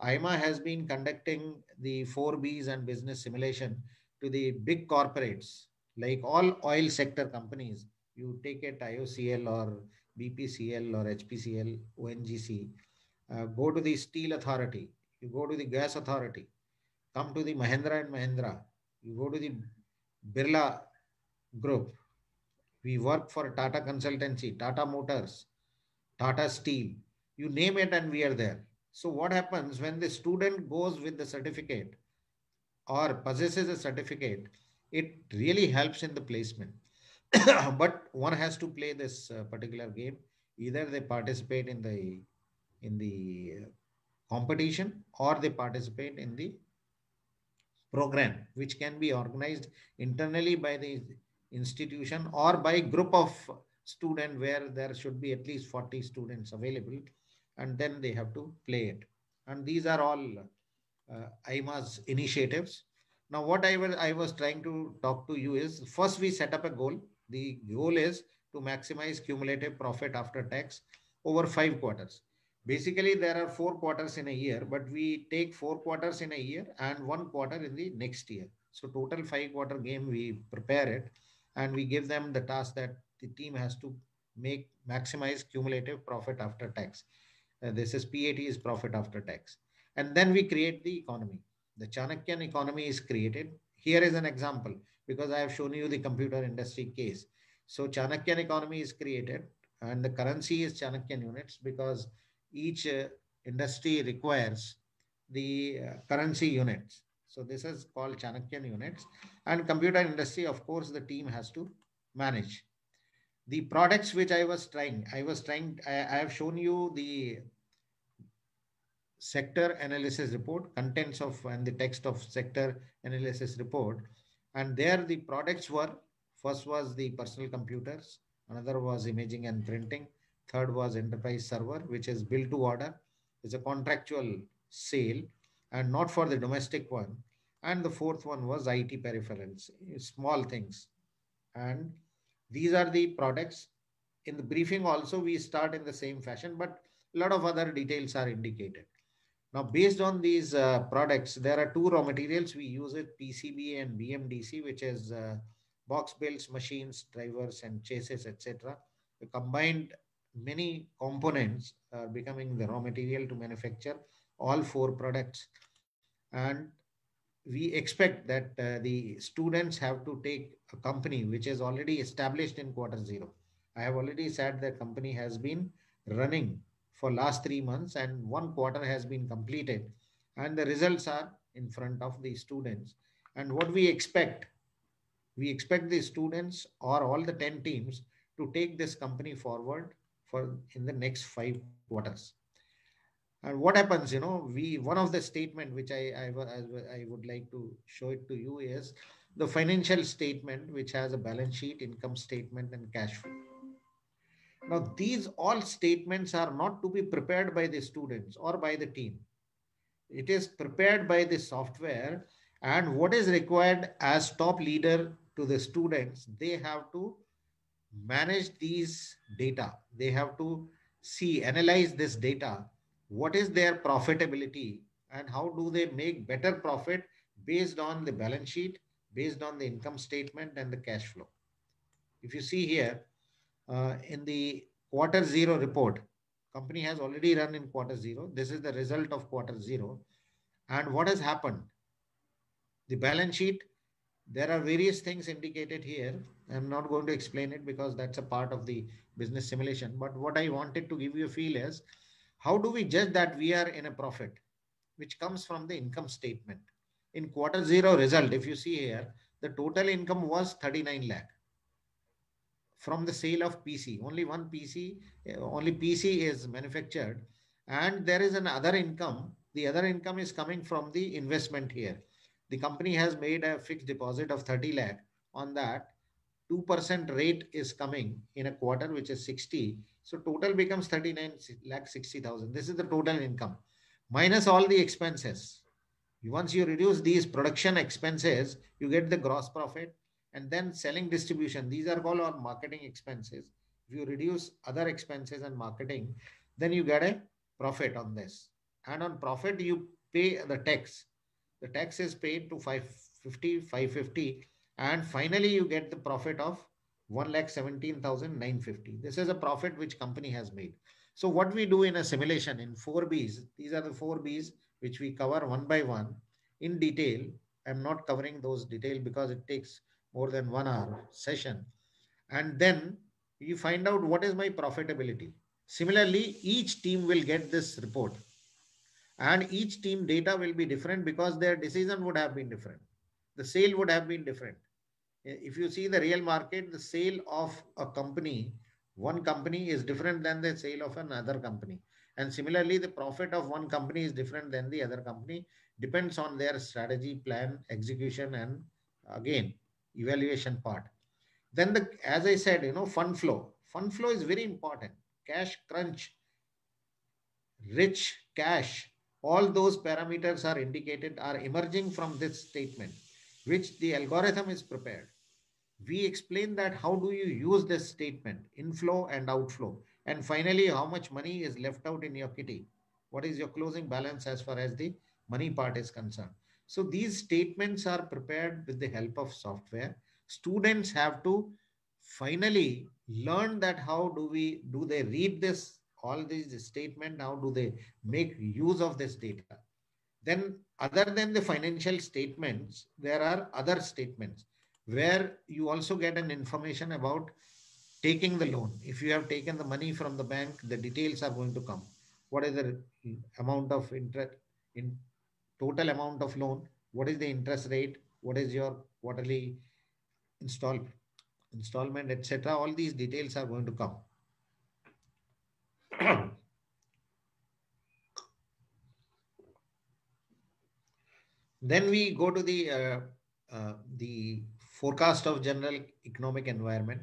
IMA has been conducting the 4Bs and business simulation to the big corporates, like all oil sector companies. You take it IOCL or BPCL or HPCL, ONGC, go to the Steel Authority. you go to the gas authority, come to the Mahindra and Mahindra, you go to the Birla group. We work for Tata Consultancy, Tata Motors, Tata Steel, you name it, and we are there. So what happens when the student goes with the certificate or possesses a certificate, it really helps in the placement. But one has to play this particular game. Either they participate in the competition, or they participate in the program, which can be organized internally by the institution or by group of student, where there should be at least 40 students available, and then they have to play it. And these are all IMA's initiatives. Now, what I was trying to talk to you is, first we set up a goal. The goal is to maximize cumulative profit after tax over 5 quarters. Basically, there are 4 quarters in a year, but we take 4 quarters in a year and 1 quarter in the next year. So total 5 quarter game, we prepare it, and we give them the task that the team has to make maximize cumulative profit after tax. This is PAT, is profit after tax. And then we create the economy. The Chanakyan economy is created. Here is an example, because I have shown you the computer industry case. So Chanakyan economy is created, and the currency is Chanakyan units, because each industry requires the currency units. So this is called Chanakyan units. And computer industry, of course, the team has to manage. The products which I have shown you the sector analysis report, contents of and the text of sector analysis report. And there the products were, first was the personal computers, another was imaging and printing, third was enterprise server, which is built to order, is a contractual sale and not for the domestic one. And the fourth one was IT peripherals, small things. And these are the products. In the briefing also, we start in the same fashion, but a lot of other details are indicated. Now, based on these products, there are two raw materials we use it, PCB and BMDC, which is box builds, machines, drivers, and chassis, etc. The combined many components are becoming the raw material to manufacture all four products. And we expect that the students have to take a company which is already established in quarter zero. I have already said the company has been running for last 3 months, and 1 quarter has been completed, and the results are in front of the students. And what we expect the students or all the 10 teams to take this company forward for in the next 5 quarters. And what happens, we one of the statement which I would like to show it to you is the financial statement, which has a balance sheet, income statement, and cash flow. Now, these all statements are not to be prepared by the students or by the team. It is prepared by the software, and what is required as top leader to the students, they have to manage these data. They have to analyze this data. What is their profitability, and how do they make better profit based on the balance sheet, based on the income statement and the cash flow. If you see here, in the quarter zero report, company has already run in quarter zero. This is the result of quarter zero. And what has happened? The balance sheet, there are various things indicated here. I'm not going to explain it because that's a part of the business simulation. But what I wanted to give you a feel is, how do we judge that we are in a profit, which comes from the income statement? In quarter zero result, if you see here, the total income was 39 lakh from the sale of PC. Only one PC, only PC is manufactured. And there is an other income. The other income is coming from the investment here. The company has made a fixed deposit of 30 lakh. On that, 2% rate is coming in a quarter, which is 60. So total becomes 39 lakh 60,000. This is the total income minus all the expenses. Once you reduce these production expenses, you get the gross profit, and then selling, distribution. These are called our marketing expenses. If you reduce other expenses and marketing, then you get a profit on this. And on profit, you pay the tax. The tax is paid to 550, and finally you get the profit of 1,17,950. This is a profit which company has made. So what we do in a simulation in 4 Bs, these are the 4 Bs which we cover one by one in detail. I'm not covering those detail because it takes more than 1 hour session. And then you find out what is my profitability. Similarly, each team will get this report, and each team data will be different because their decision would have been different. The sale would have been different. If you see the real market, the sale of a company, one company is different than the sale of another company. And similarly, the profit of one company is different than the other company, depends on their strategy, plan, execution, and again, evaluation part. Then the, as I said, fund flow. Fund flow is very important. Cash crunch, rich cash, all those parameters are indicated, are emerging from this statement, which the algorithm is prepared. We explain that how do you use this statement, inflow and outflow, and finally how much money is left out in your kitty, what is your closing balance as far as the money part is concerned. So these statements are prepared with the help of software. Students have to finally learn that how do they read this, all these statement, how do they make use of this data. Then other than the financial statements, there are other statements where you also get an information about taking the loan. If you have taken the money from the bank, the details are going to come. What is the amount of interest in total amount of loan? What is the interest rate? What is your quarterly installment, etc. All these details are going to come. Then we go to the forecast of general economic environment.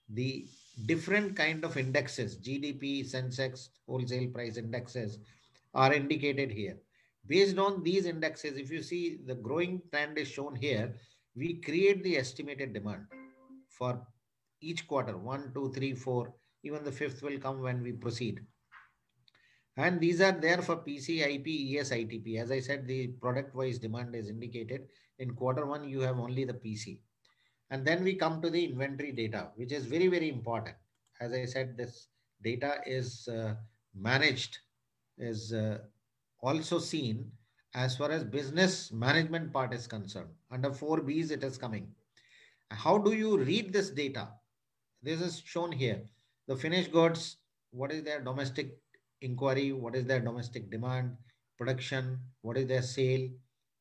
The different kind of indexes, GDP, Sensex, wholesale price indexes are indicated here. Based on these indexes, if you see the growing trend is shown here, we create the estimated demand for each quarter, 1, 2, 3, 4, even the fifth will come when we proceed. And these are there for PC, IP, ES, ITP. As I said, the product-wise demand is indicated. In quarter one, you have only the PC. And then we come to the inventory data, which is very, very important. As I said, this data is managed, is also seen as far as business management part is concerned. Under 4Bs, it is coming. How do you read this data? This is shown here. The finished goods, what is their domestic inquiry, what is their domestic demand, production, what is their sale.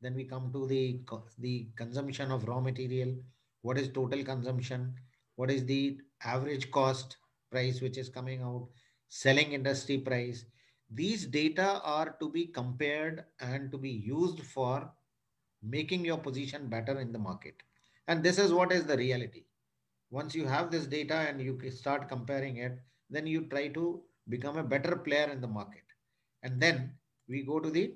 Then we come to the consumption of raw material, what is total consumption, what is the average cost price which is coming out, selling industry price. These data are to be compared and to be used for making your position better in the market. And this is what is the reality. Once you have this data and you start comparing it, then you try to become a better player in the market. And then we go to the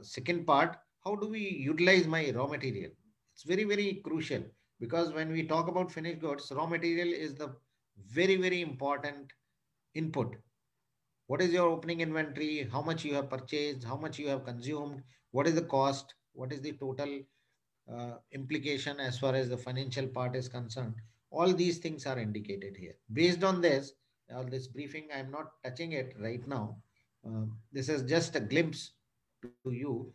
second part. How do we utilize my raw material? It's very, very crucial, because when we talk about finished goods, raw material is the very, very important input. What is your opening inventory? How much you have purchased? How much you have consumed? What is the cost? What is the total implication as far as the financial part is concerned? All these things are indicated here. Based on this, this briefing, I'm not touching it right now. This is just a glimpse to you.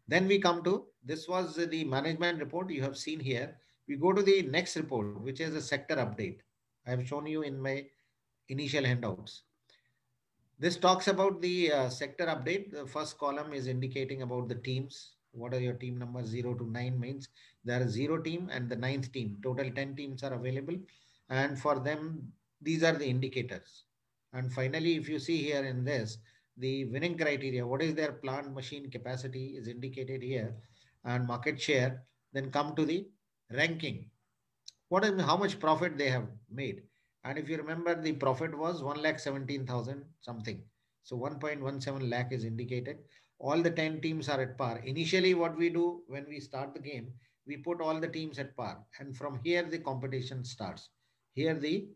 Then we come to, this was the management report you have seen here. We go to the next report, which is a sector update. I have shown you in my initial handouts. This talks about the sector update. The first column is indicating about the teams. What are your team numbers? 0 to 9 means there is 0 team and the 9th team. Total 10 teams are available. And for them, these are the indicators. And finally, if you see here in this, the winning criteria, what is their plant machine capacity is indicated here, and market share. Then come to the ranking. What is, how much profit they have made. And if you remember, the profit was 1,17,000 something. So 1.17 lakh is indicated. All the 10 teams are at par. Initially, what we do when we start the game, we put all the teams at par. And from here, the competition starts. Here, the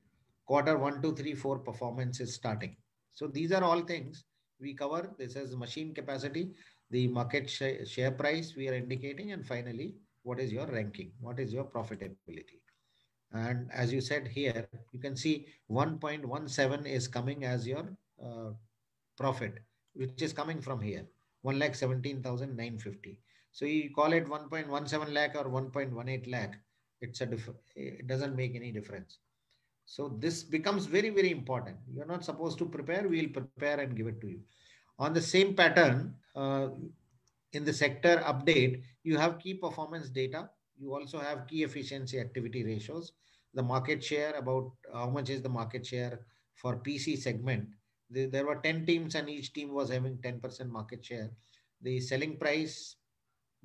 quarter 1, 2, 3, 4 performance is starting. So these are all things we cover. This is machine capacity, the market share price we are indicating. And finally, what is your ranking? What is your profitability? And as you said here, you can see 1.17 is coming as your profit, which is coming from here. 1,17,950. So you call it 1.17 lakh or 1.18 lakh. It doesn't make any difference. So this becomes very, very important. You're not supposed to prepare. We'll prepare and give it to you. On the same pattern, in the sector update, you have key performance data. You also have key efficiency activity ratios, the market share, about how much is the market share for PC segment. There were 10 teams and each team was having 10% market share. The selling price,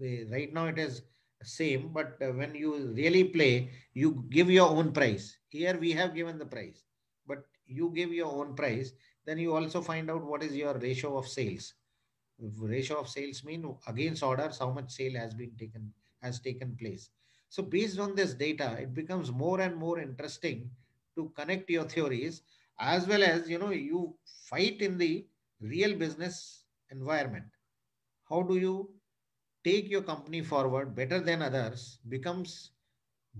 right now it is same, but when you really play, you give your own price. Here we have given the price, but you give your own price. Then you also find out what is your ratio of sales. Ratio of sales mean against orders how much sale has taken place. So based on this data, it becomes more and more interesting to connect your theories, as well as you fight in the real business environment. How do you take your company forward better than others becomes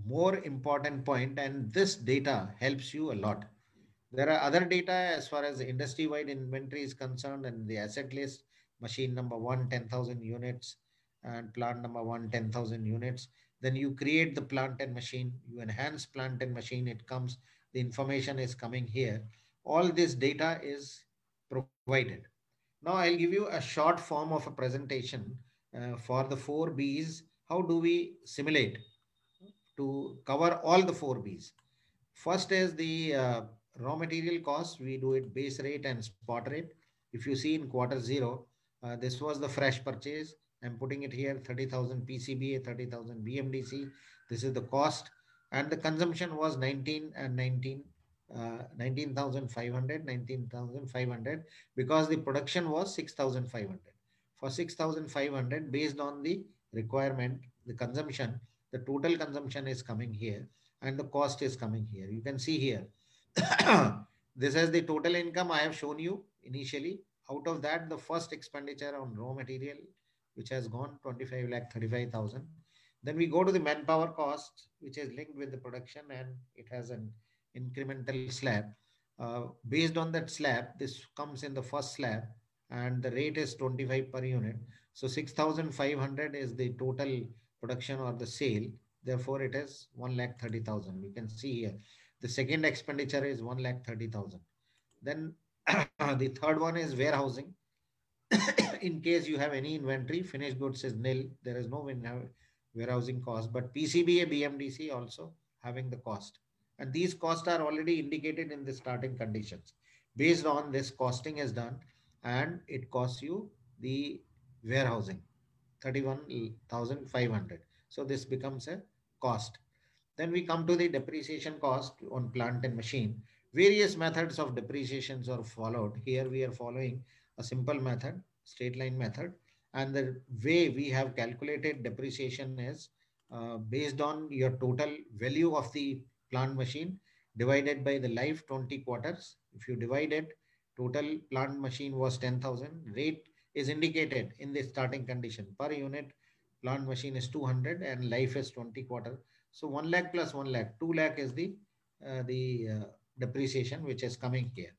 more important point, and this data helps you a lot. There are other data as far as the industry-wide inventory is concerned, and the asset list, machine number one, 10,000 units, and plant number one, 10,000 units. Then you create the plant and machine, you enhance plant and machine, it comes, the information is coming here. All this data is provided. Now I'll give you a short form of a presentation for the four Bs. How do we simulate to cover all the four Bs? First is the raw material cost. We do it base rate and spot rate. If you see in quarter zero, this was the fresh purchase. I'm putting it here, 30,000 PCBA, 30,000 BMDC. This is the cost. And the consumption was 19 and 19, 19,500, 19,500, because the production was 6,500. For 6,500, based on the requirement, the consumption, the total consumption is coming here and the cost is coming here. You can see here. This is the total income I have shown you initially. Out of that, the first expenditure on raw material, which has gone 25 lakh 35,000. Then we go to the manpower cost, which is linked with the production, and it has an incremental slab. Based on that slab, this comes in the first slab, and the rate is 25 per unit. So 6,500 is the total production or the sale. Therefore, it is 1,30,000. You can see here. The second expenditure is 1,30,000. Then the third one is warehousing. In case you have any inventory, finished goods is nil. There is no warehousing cost, but PCBA, BMDC also having the cost. And these costs are already indicated in the starting conditions. Based on this, costing is done, and it costs you the warehousing, 31,500. So this becomes a cost. Then we come to the depreciation cost on plant and machine. Various methods of depreciations are followed. Here we are following a simple method, straight line method. And the way we have calculated depreciation is based on your total value of the plant machine divided by the life 20 quarters. If you divide it, total plant machine was 10,000. Rate is indicated in the starting condition. Per unit, plant machine is 200 and life is 20 quarter. So 1 lakh plus 1 lakh, 2 lakh is the depreciation which is coming here.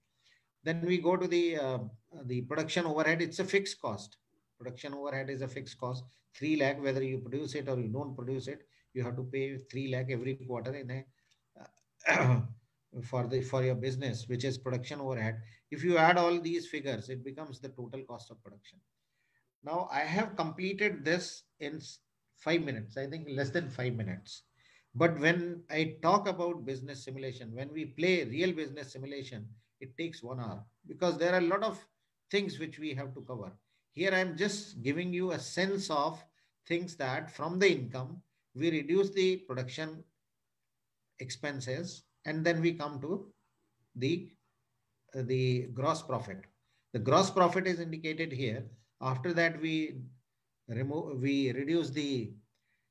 Then we go to the production overhead. It's a fixed cost. Production overhead is a fixed cost. 3 lakh, whether you produce it or you don't produce it, you have to pay 3 lakh every quarter in a for your business, which is production overhead. If you add all these figures, it becomes the total cost of production. Now I have completed this in 5 minutes. I think less than 5 minutes. But when I talk about business simulation, when we play real business simulation, it takes 1 hour because there are a lot of things which we have to cover. Here I'm just giving you a sense of things that from the income, we reduce the production expenses, and then we come to the gross profit. The gross profit is indicated here. After that, we reduce the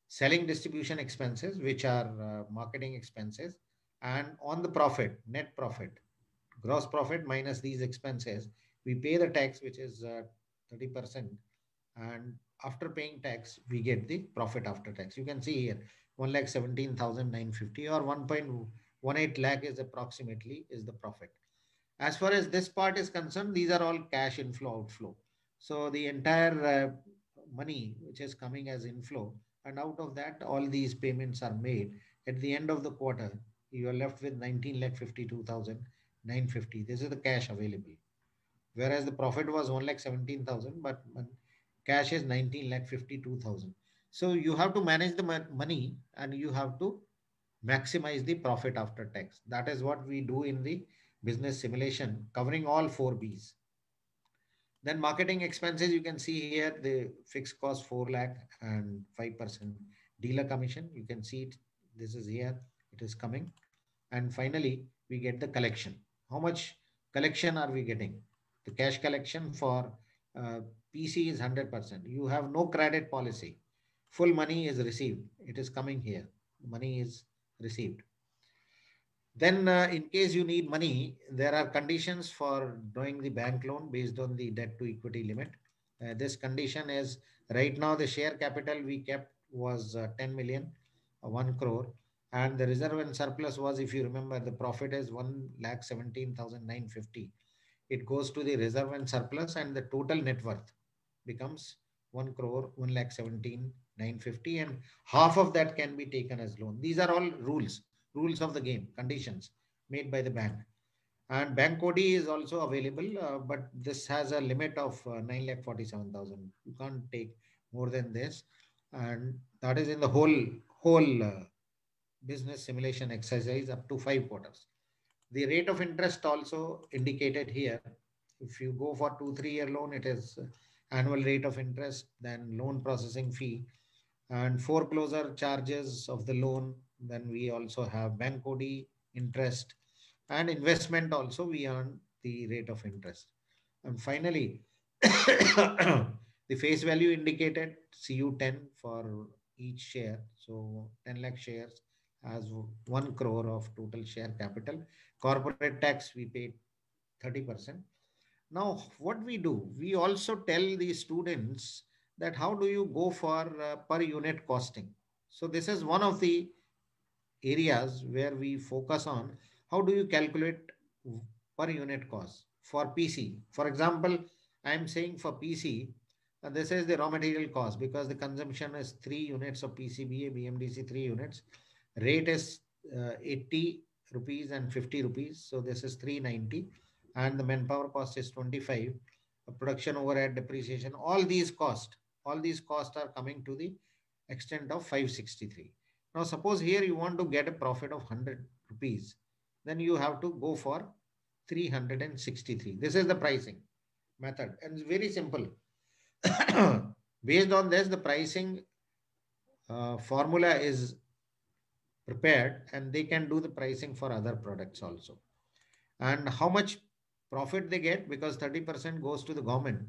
selling distribution expenses, which are marketing expenses, and on the profit, net profit, gross profit minus these expenses, we pay the tax, which is 30%. And after paying tax, we get the profit after tax. You can see here 1,17,950 or 1.18 lakh is approximately is the profit. As far as this part is concerned, these are all cash inflow outflow. So the entire money which is coming as inflow, and out of that, all these payments are made. At the end of the quarter, you are left with 19,52,950. This is the cash available. Whereas the profit was 1,17,000, but cash is 19,52,000. So you have to manage the money and you have to maximize the profit after tax. That is what we do in the business simulation, covering all four B's. Then marketing expenses, you can see here the fixed cost 4 lakh and 5% dealer commission. You can see it. This is here. It is coming. And finally, we get the collection. How much collection are we getting? The cash collection for PC is 100%. You have no credit policy. Full money is received. It is coming here. Money is received. Then in case you need money, there are conditions for drawing the bank loan based on the debt to equity limit. This condition is right now the share capital we kept was 10 million, 1 crore. And the reserve and surplus was, if you remember, the profit is 1,17,950. It goes to the reserve and surplus, and the total net worth becomes 1 crore, 1,17,950. And half of that can be taken as loan. These are all rules of the game, conditions made by the bank. And bank OD is also available, but this has a limit of 9,47,000. You can't take more than this. And that is in the whole business simulation exercise up to 5 quarters. The rate of interest also indicated here. If you go for 2-3 year loan, it is annual rate of interest, then loan processing fee, and foreclosure charges of the loan. Then we also have bank OD, interest, and investment also we earn the rate of interest. And finally, the face value indicated CU10 for each share. So 10 lakh shares has 1 crore of total share capital. Corporate tax we paid 30%. Now what we do, we also tell the students that how do you go for per unit costing. So this is one of the areas where we focus on how do you calculate per unit cost for PC. For example, I am saying for PC, this is the raw material cost because the consumption is 3 units of PCBA, BMDC 3 units. Rate is 80 rupees and 50 rupees. So this is 390. And the manpower cost is 25. Production overhead, depreciation, all these costs are coming to the extent of 563. Now, suppose here you want to get a profit of 100 rupees, then you have to go for 363. This is the pricing method, and it's very simple. Based on this, the pricing formula is prepared, and they can do the pricing for other products also. And how much profit they get, because 30% goes to the government,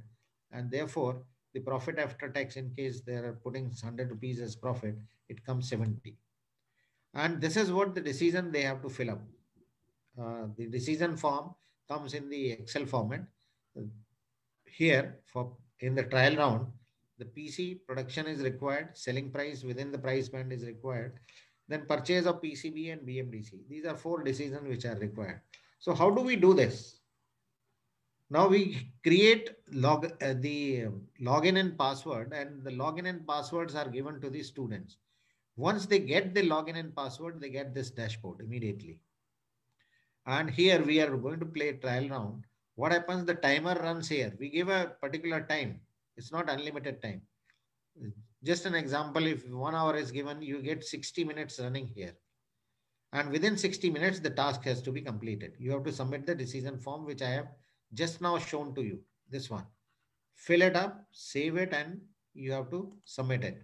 and therefore the profit after tax, in case they are putting 100 rupees as profit, it comes 70. And this is what the decision they have to fill up. The decision form comes in the Excel format. Here, in the trial round, the PC production is required, selling price within the price band is required, then purchase of PCB and BMDC. These are 4 decisions which are required. So how do we do this? Now we create the login and password, and the login and passwords are given to the students. Once they get the login and password, they get this dashboard immediately. And here we are going to play a trial round. What happens? The timer runs here. We give a particular time. It's not unlimited time. Just an example, if 1 hour is given, you get 60 minutes running here. And within 60 minutes, the task has to be completed. You have to submit the decision form, which I have just now shown to you. This one. Fill it up, save it, and you have to submit it.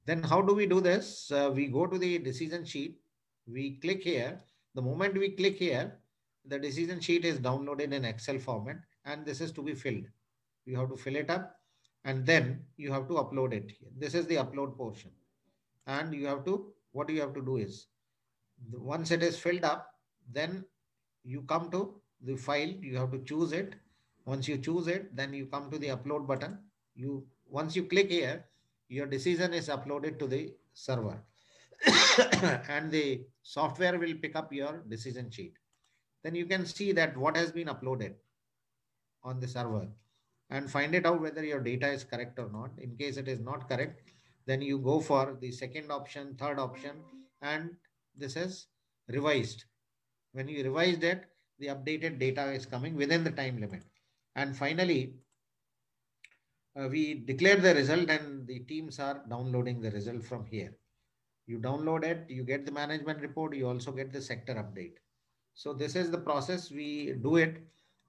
Then how do we do this? We go to the decision sheet. We click here. The moment we click here, the decision sheet is downloaded in Excel format, and this is to be filled. You have to fill it up, and then you have to upload it. This is the upload portion. And you have to, what you have to do is, once it is filled up, then you come to the file, you have to choose it. Once you choose it, then you come to the upload button. Once you click here, your decision is uploaded to the server and the software will pick up your decision sheet. Then you can see that what has been uploaded on the server. and find it out whether your data is correct or not. In case it is not correct, then you go for the second option, third option, and this is revised. When you revised it, the updated data is coming within the time limit. And finally, we declare the result and the teams are downloading the result from here. You download it, you get the management report, you also get the sector update. So this is the process we do it,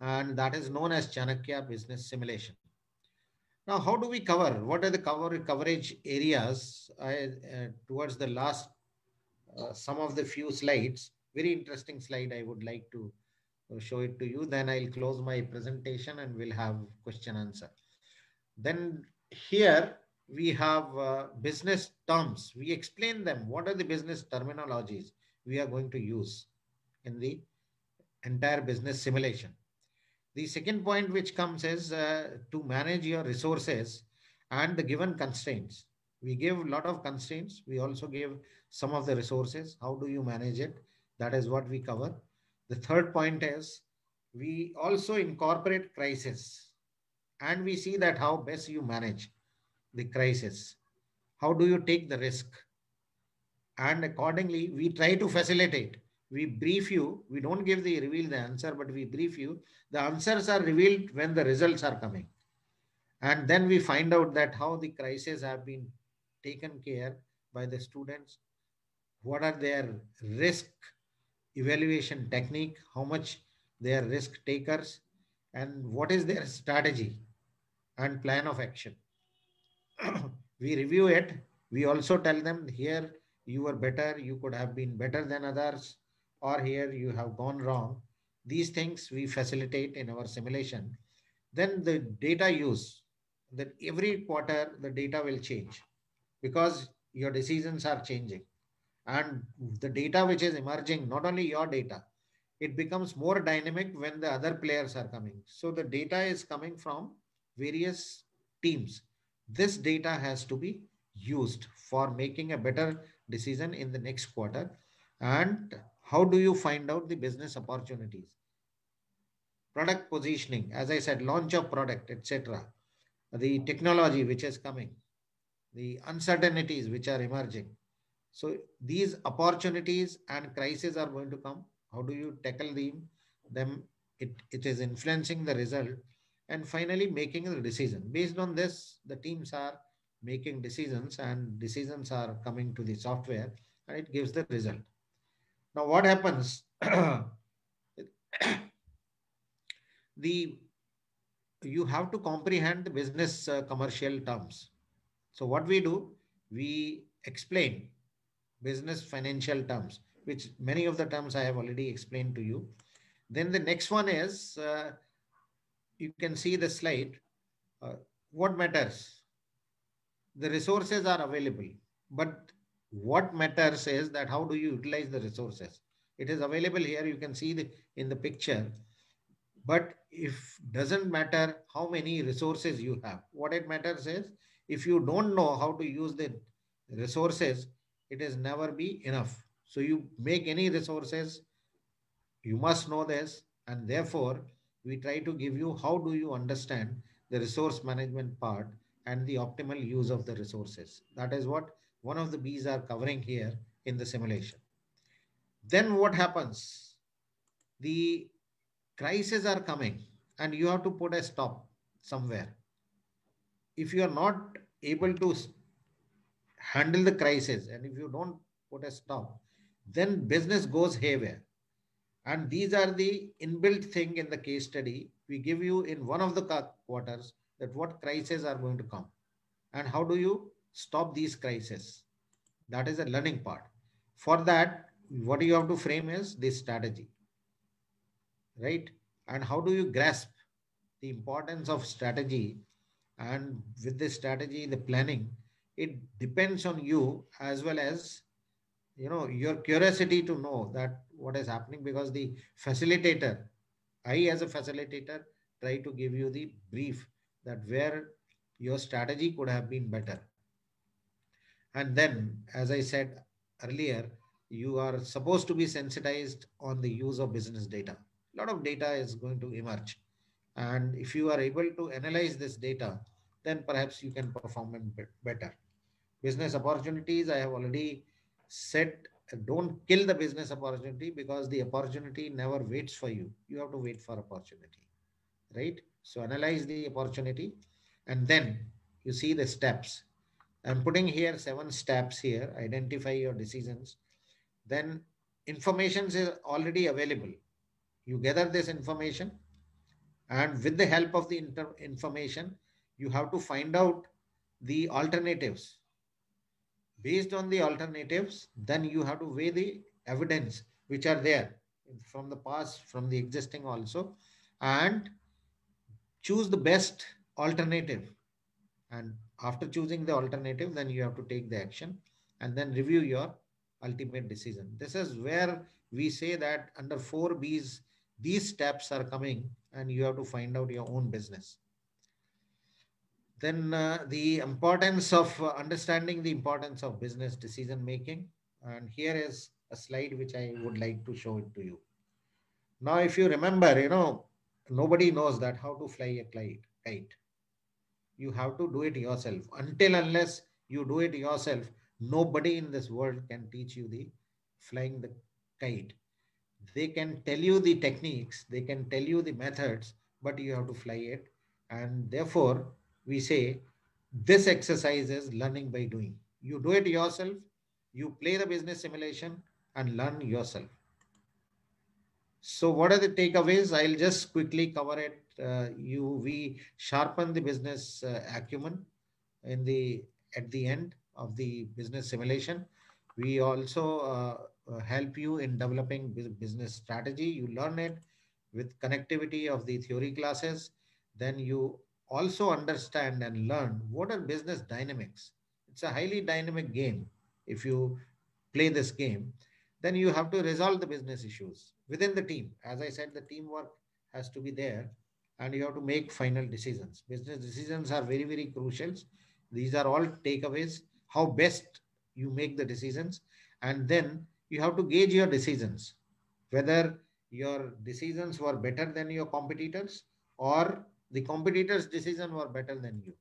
and that is known as Chanakya business simulation. Now, how do we cover? What are the coverage areas? Towards the last, some of the few slides, very interesting slide. I would like to show it to you. Then I'll close my presentation and we'll have question answer. Then here we have business terms. We explain them. What are the business terminologies we are going to use in the entire business simulation? The second point which comes is to manage your resources and the given constraints. We give a lot of constraints. We also give some of the resources. How do you manage it? That is what we cover. The third point is we also incorporate crisis, and we see that how best you manage the crisis. How do you take the risk? And accordingly, we try to facilitate. We brief you. We don't reveal the answer, but we brief you. The answers are revealed when the results are coming. And then we find out that how the crises have been taken care by the students. What are their risk evaluation technique? How much they are risk takers? And what is their strategy and plan of action? We review it. We also tell them here you were better, you could have been better than others, or here you have gone wrong. These things we facilitate in our simulation. Then the data use, that every quarter the data will change because your decisions are changing. And the data which is emerging, not only your data, it becomes more dynamic when the other players are coming. So the data is coming from various teams. This data has to be used for making a better decision in the next quarter. And how do you find out the business opportunities? Product positioning, as I said, launch of product, etc. The technology which is coming, the uncertainties which are emerging. So these opportunities and crises are going to come. How do you tackle them? It is influencing the result. And finally, making a decision. Based on this, the teams are making decisions and decisions are coming to the software and it gives the result. Now, what happens? You have to comprehend the business commercial terms. So what we do, we explain business financial terms, which many of the terms I have already explained to you. Then the next one is, you can see the slide. What matters? The resources are available, but what matters is that how do you utilize the resources? It is available here. You can see in the picture, but if doesn't matter how many resources you have, what it matters is if you don't know how to use the resources, it is never be enough. So you make any resources, you must know this, and therefore we try to give you how do you understand the resource management part and the optimal use of the resources. That is what one of the B's are covering here in the simulation. Then what happens? The crises are coming and you have to put a stop somewhere. If you are not able to handle the crisis and if you don't put a stop, then business goes haywire. And these are the inbuilt thing in the case study. We give you in one of the quarters that what crises are going to come and how do you stop these crises. That is a learning part. For that, what you have to frame is this strategy, right? And how do you grasp the importance of strategy? And with this strategy, the planning, it depends on you as well as your curiosity to know that what is happening, because the facilitator, I as a facilitator try to give you the brief that where your strategy could have been better. And then, as I said earlier, you are supposed to be sensitized on the use of business data. A lot of data is going to emerge And if you are able to analyze this data, then perhaps you can perform better. Business opportunities, I have already said, don't kill the business opportunity, because the opportunity never waits for you. You have to wait for opportunity, right? So analyze the opportunity, and then you see the steps. I'm putting here 7 steps here. Identify your decisions. Then information is already available. You gather this information, and with the help of the information, you have to find out the alternatives. Based on the alternatives, then you have to weigh the evidence which are there from the past, from the existing also, and choose the best alternative. And after choosing the alternative, then you have to take the action and then review your ultimate decision. This is where we say that under 4Bs, these steps are coming, and you have to find out your own business. Then the importance of understanding the importance of business decision making. And here is a slide which I would like to show it to you. Now, if you remember, nobody knows that how to fly a kite. You have to do it yourself. Unless you do it yourself, nobody in this world can teach you the flying the kite. They can tell you the techniques, they can tell you the methods, but you have to fly it. And therefore, we say this exercise is learning by doing. You do it yourself, you play the business simulation and learn yourself. So what are the takeaways? I'll just quickly cover it. We sharpen the business acumen at the end of the business simulation. We also help you in developing business strategy. You learn it with connectivity of the theory classes. Then you also understand and learn what are business dynamics. It's a highly dynamic game. If you play this game, then you have to resolve the business issues within the team. As I said, the teamwork has to be there, and you have to make final decisions. Business decisions are very, very crucial. These are all takeaways, how best you make the decisions. And then you have to gauge your decisions, whether your decisions were better than your competitors or the competitors' decision were better than you.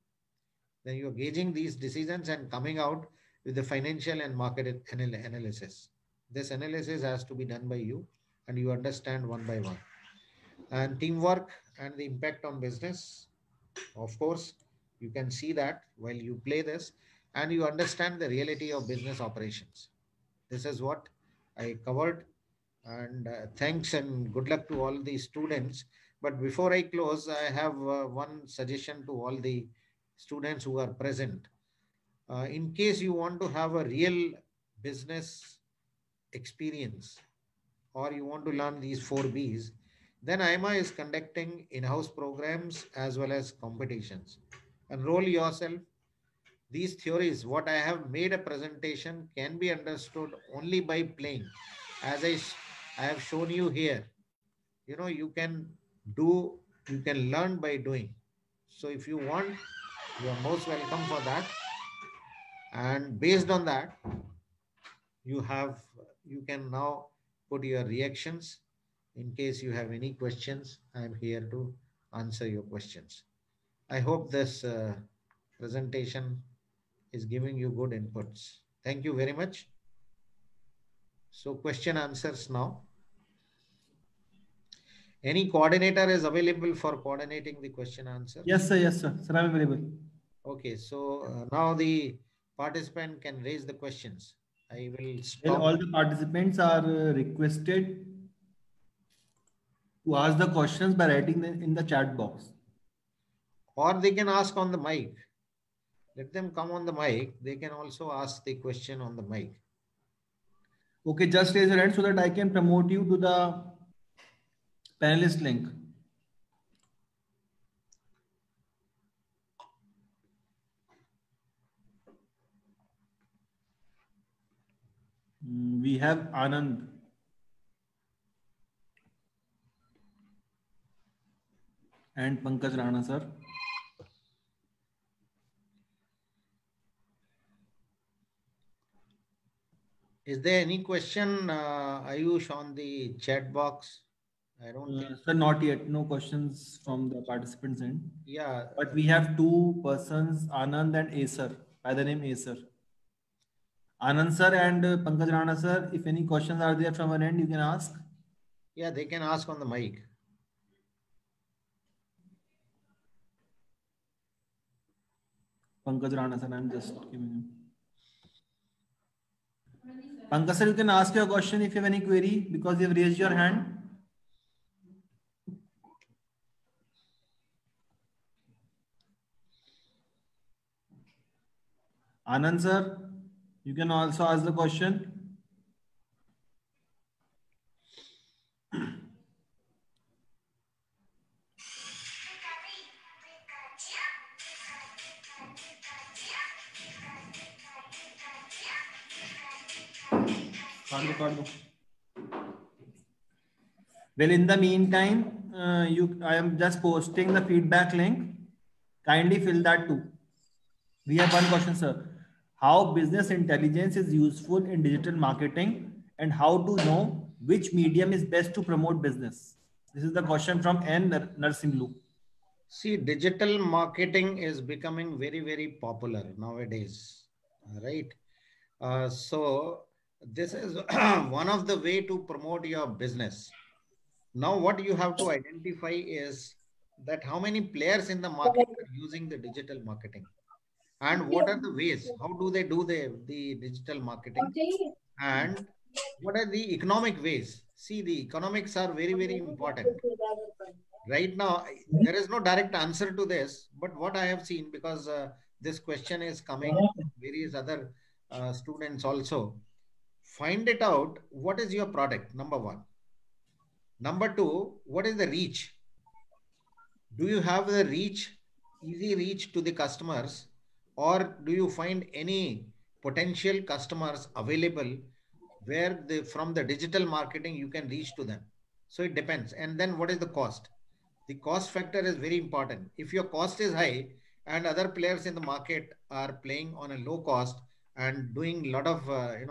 Then you're gauging these decisions and coming out with the financial and market analysis. This analysis has to be done by you, and you understand one by one. And teamwork and the impact on business, of course, you can see that while you play this, and you understand the reality of business operations. This is what I covered. And thanks and good luck to all the students. But before I close, I have one suggestion to all the students who are present. In case you want to have a real business experience, or you want to learn these 4Bs, then IMA is conducting in-house programs as well as competitions. Enroll yourself. These theories, what I have made a presentation, can be understood only by playing. As I have shown you here, you can learn by doing. So if you want, you are most welcome for that. And based on that, you can now put your reactions. In case you have any questions, I am here to answer your questions. I hope this presentation is giving you good inputs. Thank you very much. So question answers now. Any coordinator is available for coordinating the question answer? Yes, sir. Yes, sir. Sir, I'm available. Okay. So now the participant can raise the questions. I will stop. Well, all the participants are requested to ask the questions by writing them in the chat box. Or they can ask on the mic. Let them come on the mic. They can also ask the question on the mic. Okay, just raise your hand so that I can promote you to the panelist link. We have Anand. And Pankaj Rana, sir. Is there any question, Ayush, on the chat box? I don't think. Sir, not yet. No questions from the participants end. Yeah. But we have two persons, Anand and Acer, by the name Acer. Anand sir and Pankaj Rana sir, if any questions are there from our end, you can ask. Yeah, they can ask on the mic. Pankaj Rana sir, I'm just giving you. Pankaj sir, you can ask your question if you have any query because you have raised your hand. Anand sir, you can also ask the question. Well, in the meantime, I am just posting the feedback link. Kindly fill that too. We have one question, sir. How business intelligence is useful in digital marketing and how to know which medium is best to promote business? This is the question from N. Narsimlu. See, digital marketing is becoming very, very popular nowadays, right? So this is one of the way to promote your business. Now, what you have to identify is that how many players in the market are using the digital marketing and what are the ways, how do they do the digital marketing and what are the economic ways. See, the economics are very, very important. Right now, there is no direct answer to this, but what I have seen, because this question is coming from various other students also, find it out what is your product, number one. Number two, what is the reach? Do you have the reach, easy reach to the customers, or do you find any potential customers available where from the digital marketing you can reach to them? So it depends. And then what is the cost? The cost factor is very important. If your cost is high and other players in the market are playing on a low cost and doing a lot of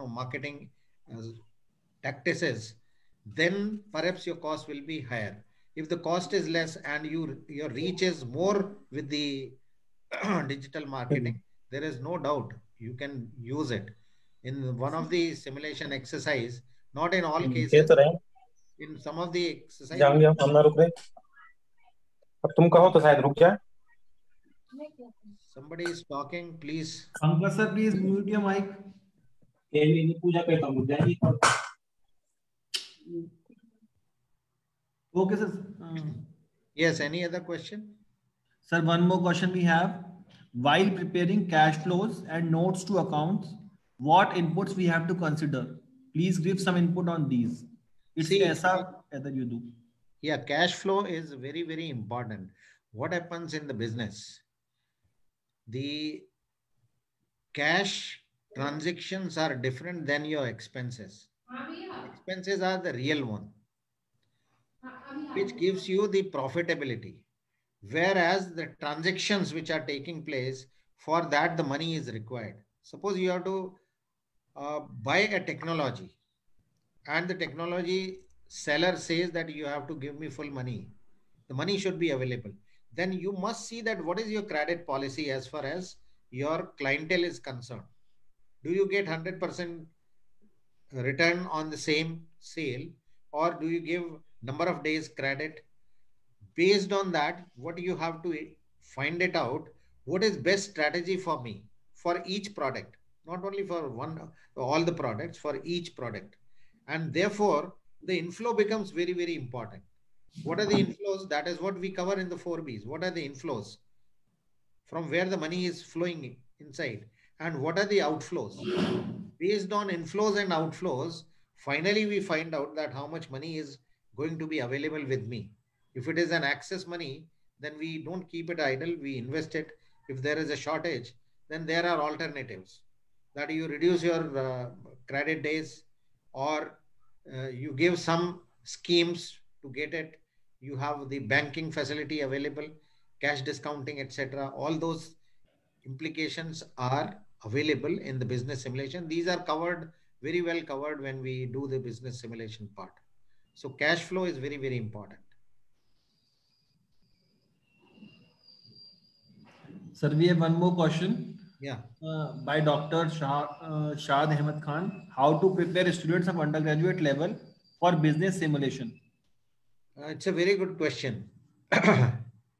marketing uh, tactics, then perhaps your cost will be higher. If the cost is less and your reach is more with the digital marketing, there is no doubt you can use it. In one of the simulation exercise, not in all cases, in some of the exercise, अब तुम कहो तो शायद रुक जाए. somebody is talking, please. Pankaj sir, please mute your mic. Okay, sir. Yes, any other question? Sir, one more question we have. While preparing cash flows and notes to accounts, what inputs we have to consider? Please give some input on these. It's either you do. Yeah, cash flow is very, very important. What happens in the business? The cash transactions are different than your expenses. Expenses are the real one, which gives you the profitability. Whereas the transactions which are taking place, for that the money is required. Suppose you have to buy a technology and the technology seller says that you have to give me full money. The money should be available. Then you must see that what is your credit policy as far as your clientele is concerned. Do you get 100% return on the same sale, or do you give number of days credit? Based on that, what you have to find it out, what is best strategy for me for each product, not only for one, all the products, for each product. And therefore the inflow becomes very, very important. What are the inflows? That is what we cover in the 4Bs. What are the inflows? From where the money is flowing inside. And what are the outflows? Based on inflows and outflows, finally we find out that how much money is going to be available with me. If it is an access money, then we don't keep it idle, we invest it. If there is a shortage, then there are alternatives. That you reduce your credit days, or you give some schemes to get it. You have the banking facility available, cash discounting, etc. All those implications are available in the business simulation. These are covered, very well covered when we do the business simulation part. So cash flow is very, very important. Sir, we have one more question. Yeah. By Dr. Shad Ahmed Khan. How to prepare students of undergraduate level for business simulation? It's a very good question.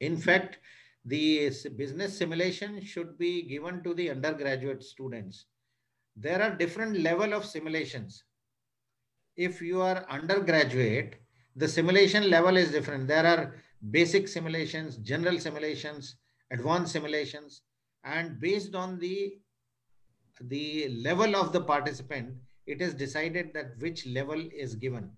In fact, the business simulation should be given to the undergraduate students. There are different level of simulations. If you are undergraduate, the simulation level is different. There are basic simulations, general simulations, advanced simulations, and based on the level of the participant, it is decided that which level is given.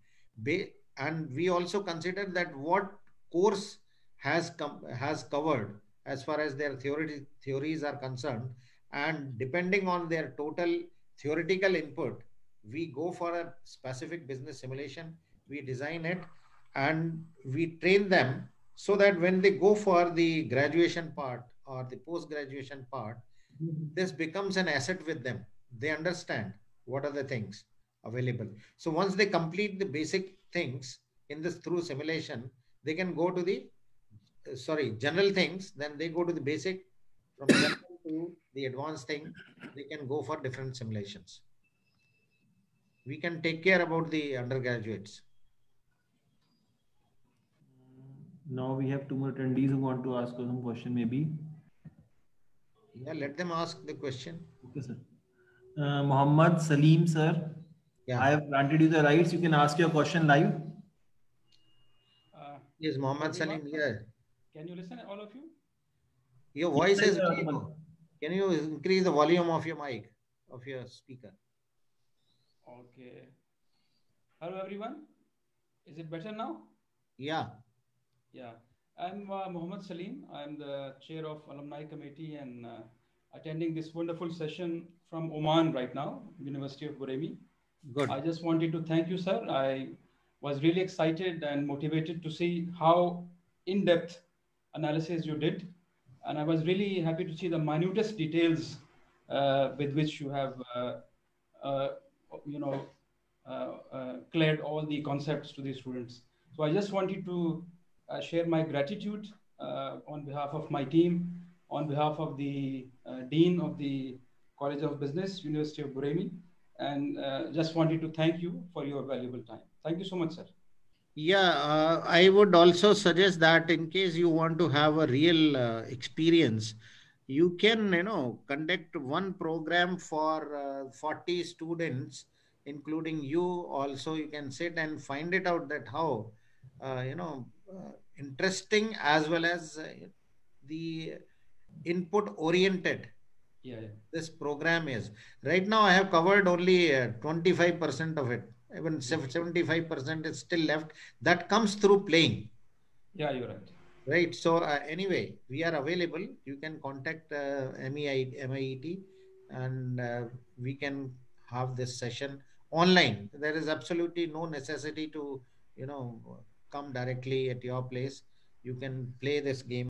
And we also consider that what course has covered as far as their theories are concerned, and depending on their total theoretical input, we go for a specific business simulation, we design it, and we train them so that when they go for the graduation part or the post graduation part, this becomes an asset with them. They understand what are the things available. So once they complete the basic things in this through simulation, they can go to the general things. Then they go to the basic. From general to the advanced thing, they can go for different simulations. We can take care about the undergraduates. Now we have two more attendees who want to ask some question maybe. Yeah, let them ask the question. Okay, sir. Muhammad Salim, sir. Yeah. I have granted you the rights. You can ask your question live. Yes, Muhammad Salim here. Can you listen, all of you? Your voice Yes, is sir. very low. Can you increase the volume of your mic, of your speaker? Okay. Hello, everyone. Is it better now? Yeah. Yeah. I'm Muhammad Salim. I'm the chair of Alumni Committee and attending this wonderful session from Oman right now, University of Buremi. Good. I just wanted to thank you, sir. I was really excited and motivated to see how in-depth analysis you did. And I was really happy to see the minutest details with which you have, cleared all the concepts to the students. So I just wanted to share my gratitude on behalf of my team, on behalf of the Dean of the College of Business, University of Buremi, and just wanted to thank you for your valuable time. Thank you so much, sir. Yeah, I would also suggest that in case you want to have a real experience, you can, conduct one program for 40 students, including you also. You can sit and find it out that how, interesting as well as the input oriented this program is. Right now, I have covered only 25% of it. Even 75% is still left. That comes through playing. Yeah, you're right. Right. So anyway, we are available. You can contact MIET and we can have this session online. There is absolutely no necessity to, come directly at your place. You can play this game